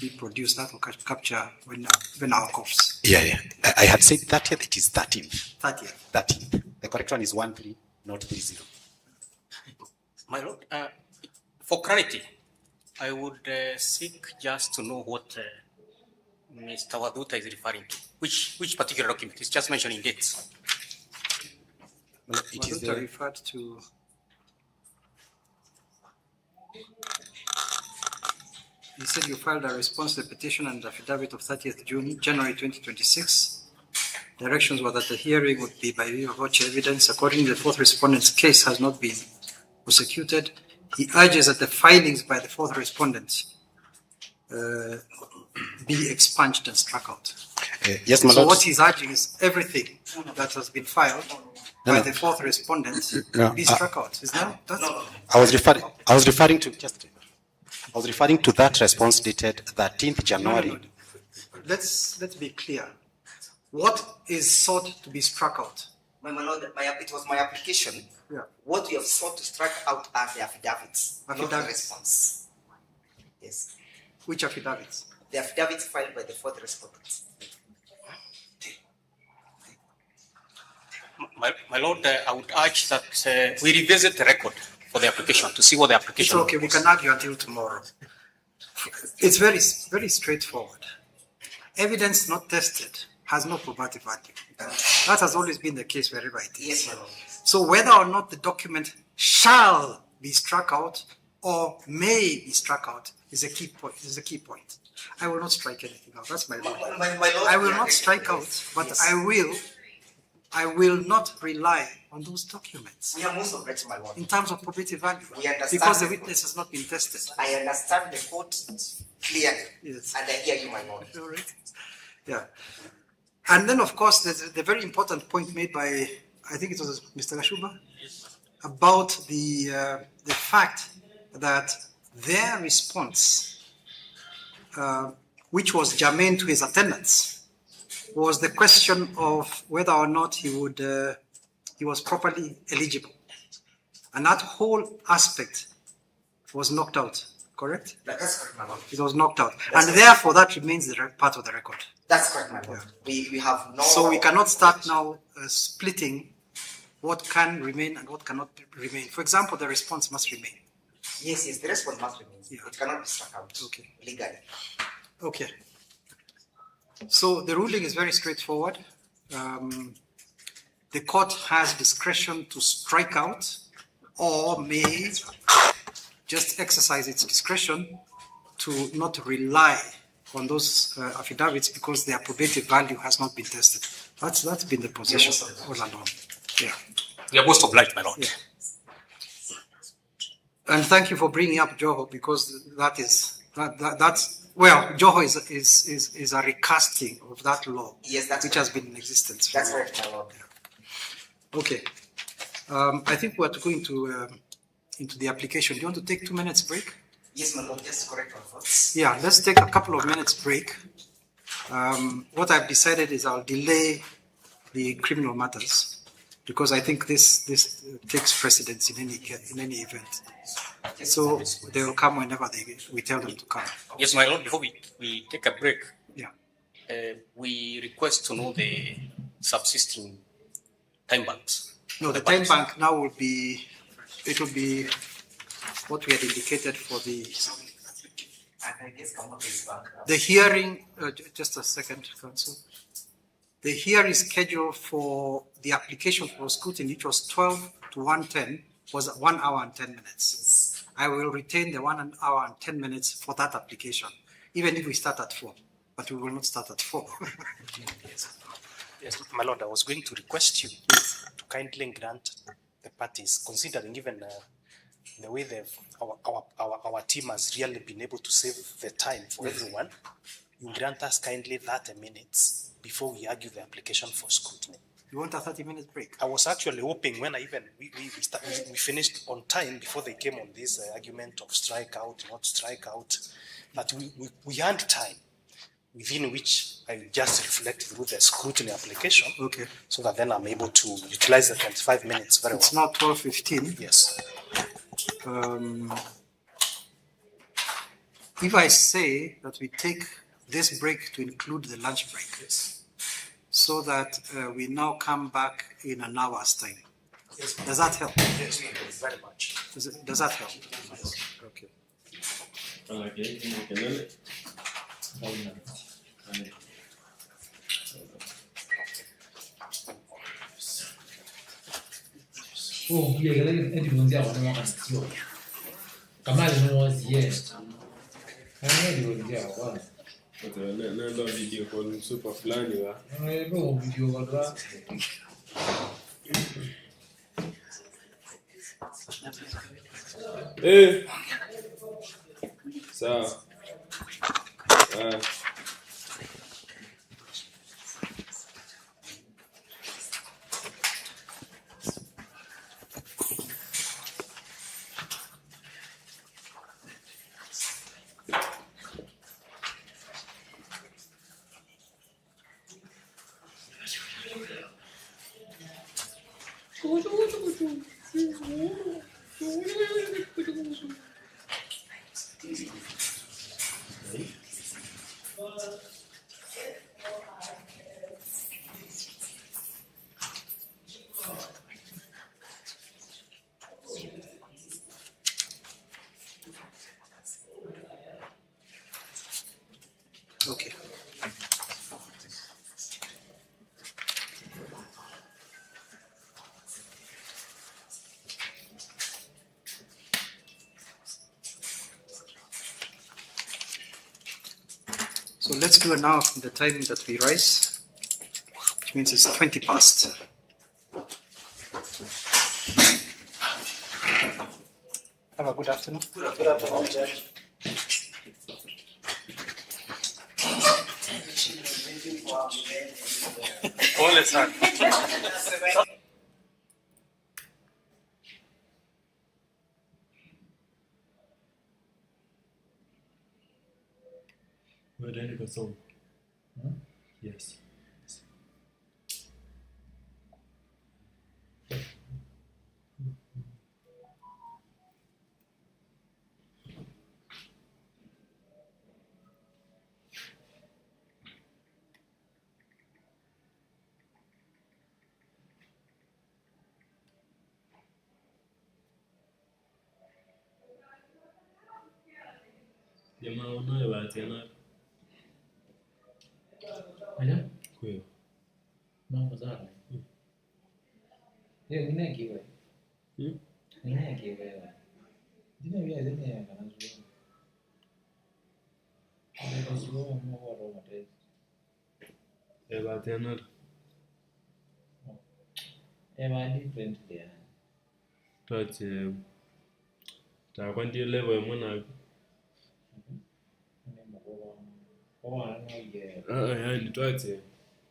be produced that will capture when our coughs. Yeah, yeah. I had said 30th, it is 13th. 30th. 13th. The correct one is 13, not 30. My Lord, for clarity, I would seek just to know what Mr. Waduta is referring to. Which particular document? It's just mentioning dates. It is referred to. He said you filed a response to the petition and affidavit of 30th January 2026. Directions were that the hearing would be by viva voce evidence. According to the fourth respondent's case has not been prosecuted. He urges that the filings by the fourth respondent be expunged and struck out. Yes, my So Lord. what he's urging is everything that has been filed by the fourth respondent be struck out. Is that? I was referring to that response dated 13th January. No. Let's be clear. What is sought to be struck out? My Lord, it was my application. Yeah. What we have sought to strike out are the affidavits, not the Affidavits. response. Yes. Which affidavits? The affidavits filed by the fourth respondent. My Lord, I would urge that we revisit the record for the application to see what the It's application okay. We can argue until tomorrow. It's very, very straightforward. Evidence not tested has no probative value. That has always been the case wherever it is. Yes, my Lord. So whether or not the document shall be struck out or may be struck out is a key point. I will not strike anything out. That's my law. My Lord, I will not strike out, but Yes. I will not rely on those documents We have most of it, my Lord. in terms of probative value We understand. because the witness has not been tested. I understand the court clearly. Yes. And I hear you, my Lord. All right. Yeah. And then, of course, there's the very important point made by, I think it was Mr. Gashuba, about the fact that their response, which was germane to his attendance, was the question of whether or not he was properly eligible. And that whole aspect was knocked out, correct? That's correct, my Lord. It was knocked out. That's And therefore, that remains the part of the record. That's correct, my Lord. We have no... So we cannot start now splitting what can remain and what cannot remain. For example, the response must remain. Yes, the response must remain. It cannot be struck out legally. Okay. So the ruling is very straightforward. The court has discretion to strike out or may just exercise its discretion to not rely on those affidavits because their probative value has not been tested. That's been the position all along. Yeah. We are most obliged, my Lord. Yeah. And thank you for bringing up Joho because that's Joho is a recasting of that law, Yes, that's which has been in existence. That's right, my Lord. Okay. I think we're going to into the application. Do you want to take 2 minutes break? Yes, my Lord, just correct our thoughts. Yeah, let's take a couple of minutes break. What I've decided is I'll delay the criminal matters because I think this takes precedence in any event. So they will come whenever we tell them to come. Yes, my Lord, before we take a break, Yeah. We request to know the subsisting time banks. No, the time bank now will be what we had indicated for the hearing. Just a second, Counsel. The hearing scheduled for the application for scrutiny, which was 12 to 1:10, was 1 hour and 10 minutes. I will retain the 1 hour and 10 minutes for that application, even if we start at 4, but we will not start at 4. Yes, my Lord, I was going to request you to kindly grant the parties, considering even the way our team has really been able to save the time for everyone, you grant us kindly 30 minutes before we argue the application for scrutiny. You want a 30-minute break? I was actually hoping when we finished on time before they came on this argument of strike out, not strike out, but we had time within which I just reflect through the scrutiny application. Okay. So that then I'm able to utilize the 25 minutes very well. It's now 12:15. Yes. If I say that we take this break to include the lunch break, so that we now come back in an hour's time. Yes. Does that help? Yes, very much. Does that help? Yes. Okay. Nenda video call super fulani wa. Sawa. Okay. So let's do it now from the time that we rise, which means it's 20 past. Have a good afternoon. Good afternoon, Judge. Pole sana. Wewe kwa song. Yes. Jamaa unayo bahati nayo. Aja? Kweli. Mambo sana. Yeye ni nani wewe? Ni nani wewe? Dina wewe dina ya kana zuo. Ana zuo mo wa ro mate. Bahati nayo. Ema different there. Tuache. Takwandi level mwana. Yani tuache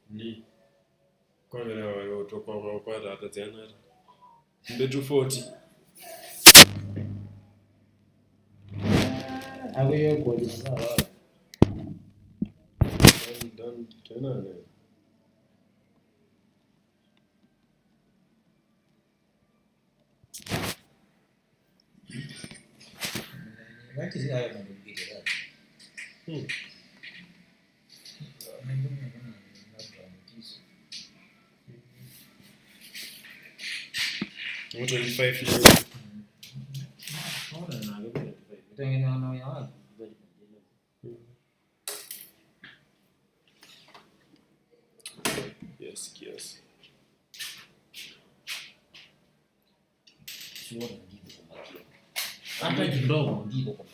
ni kwa vile wale utoka kwa data tena mbetu 40 awe kwa sawa dan tena ne what is haya mambo video What 25 years? Yes. Hata kidogo ndipo.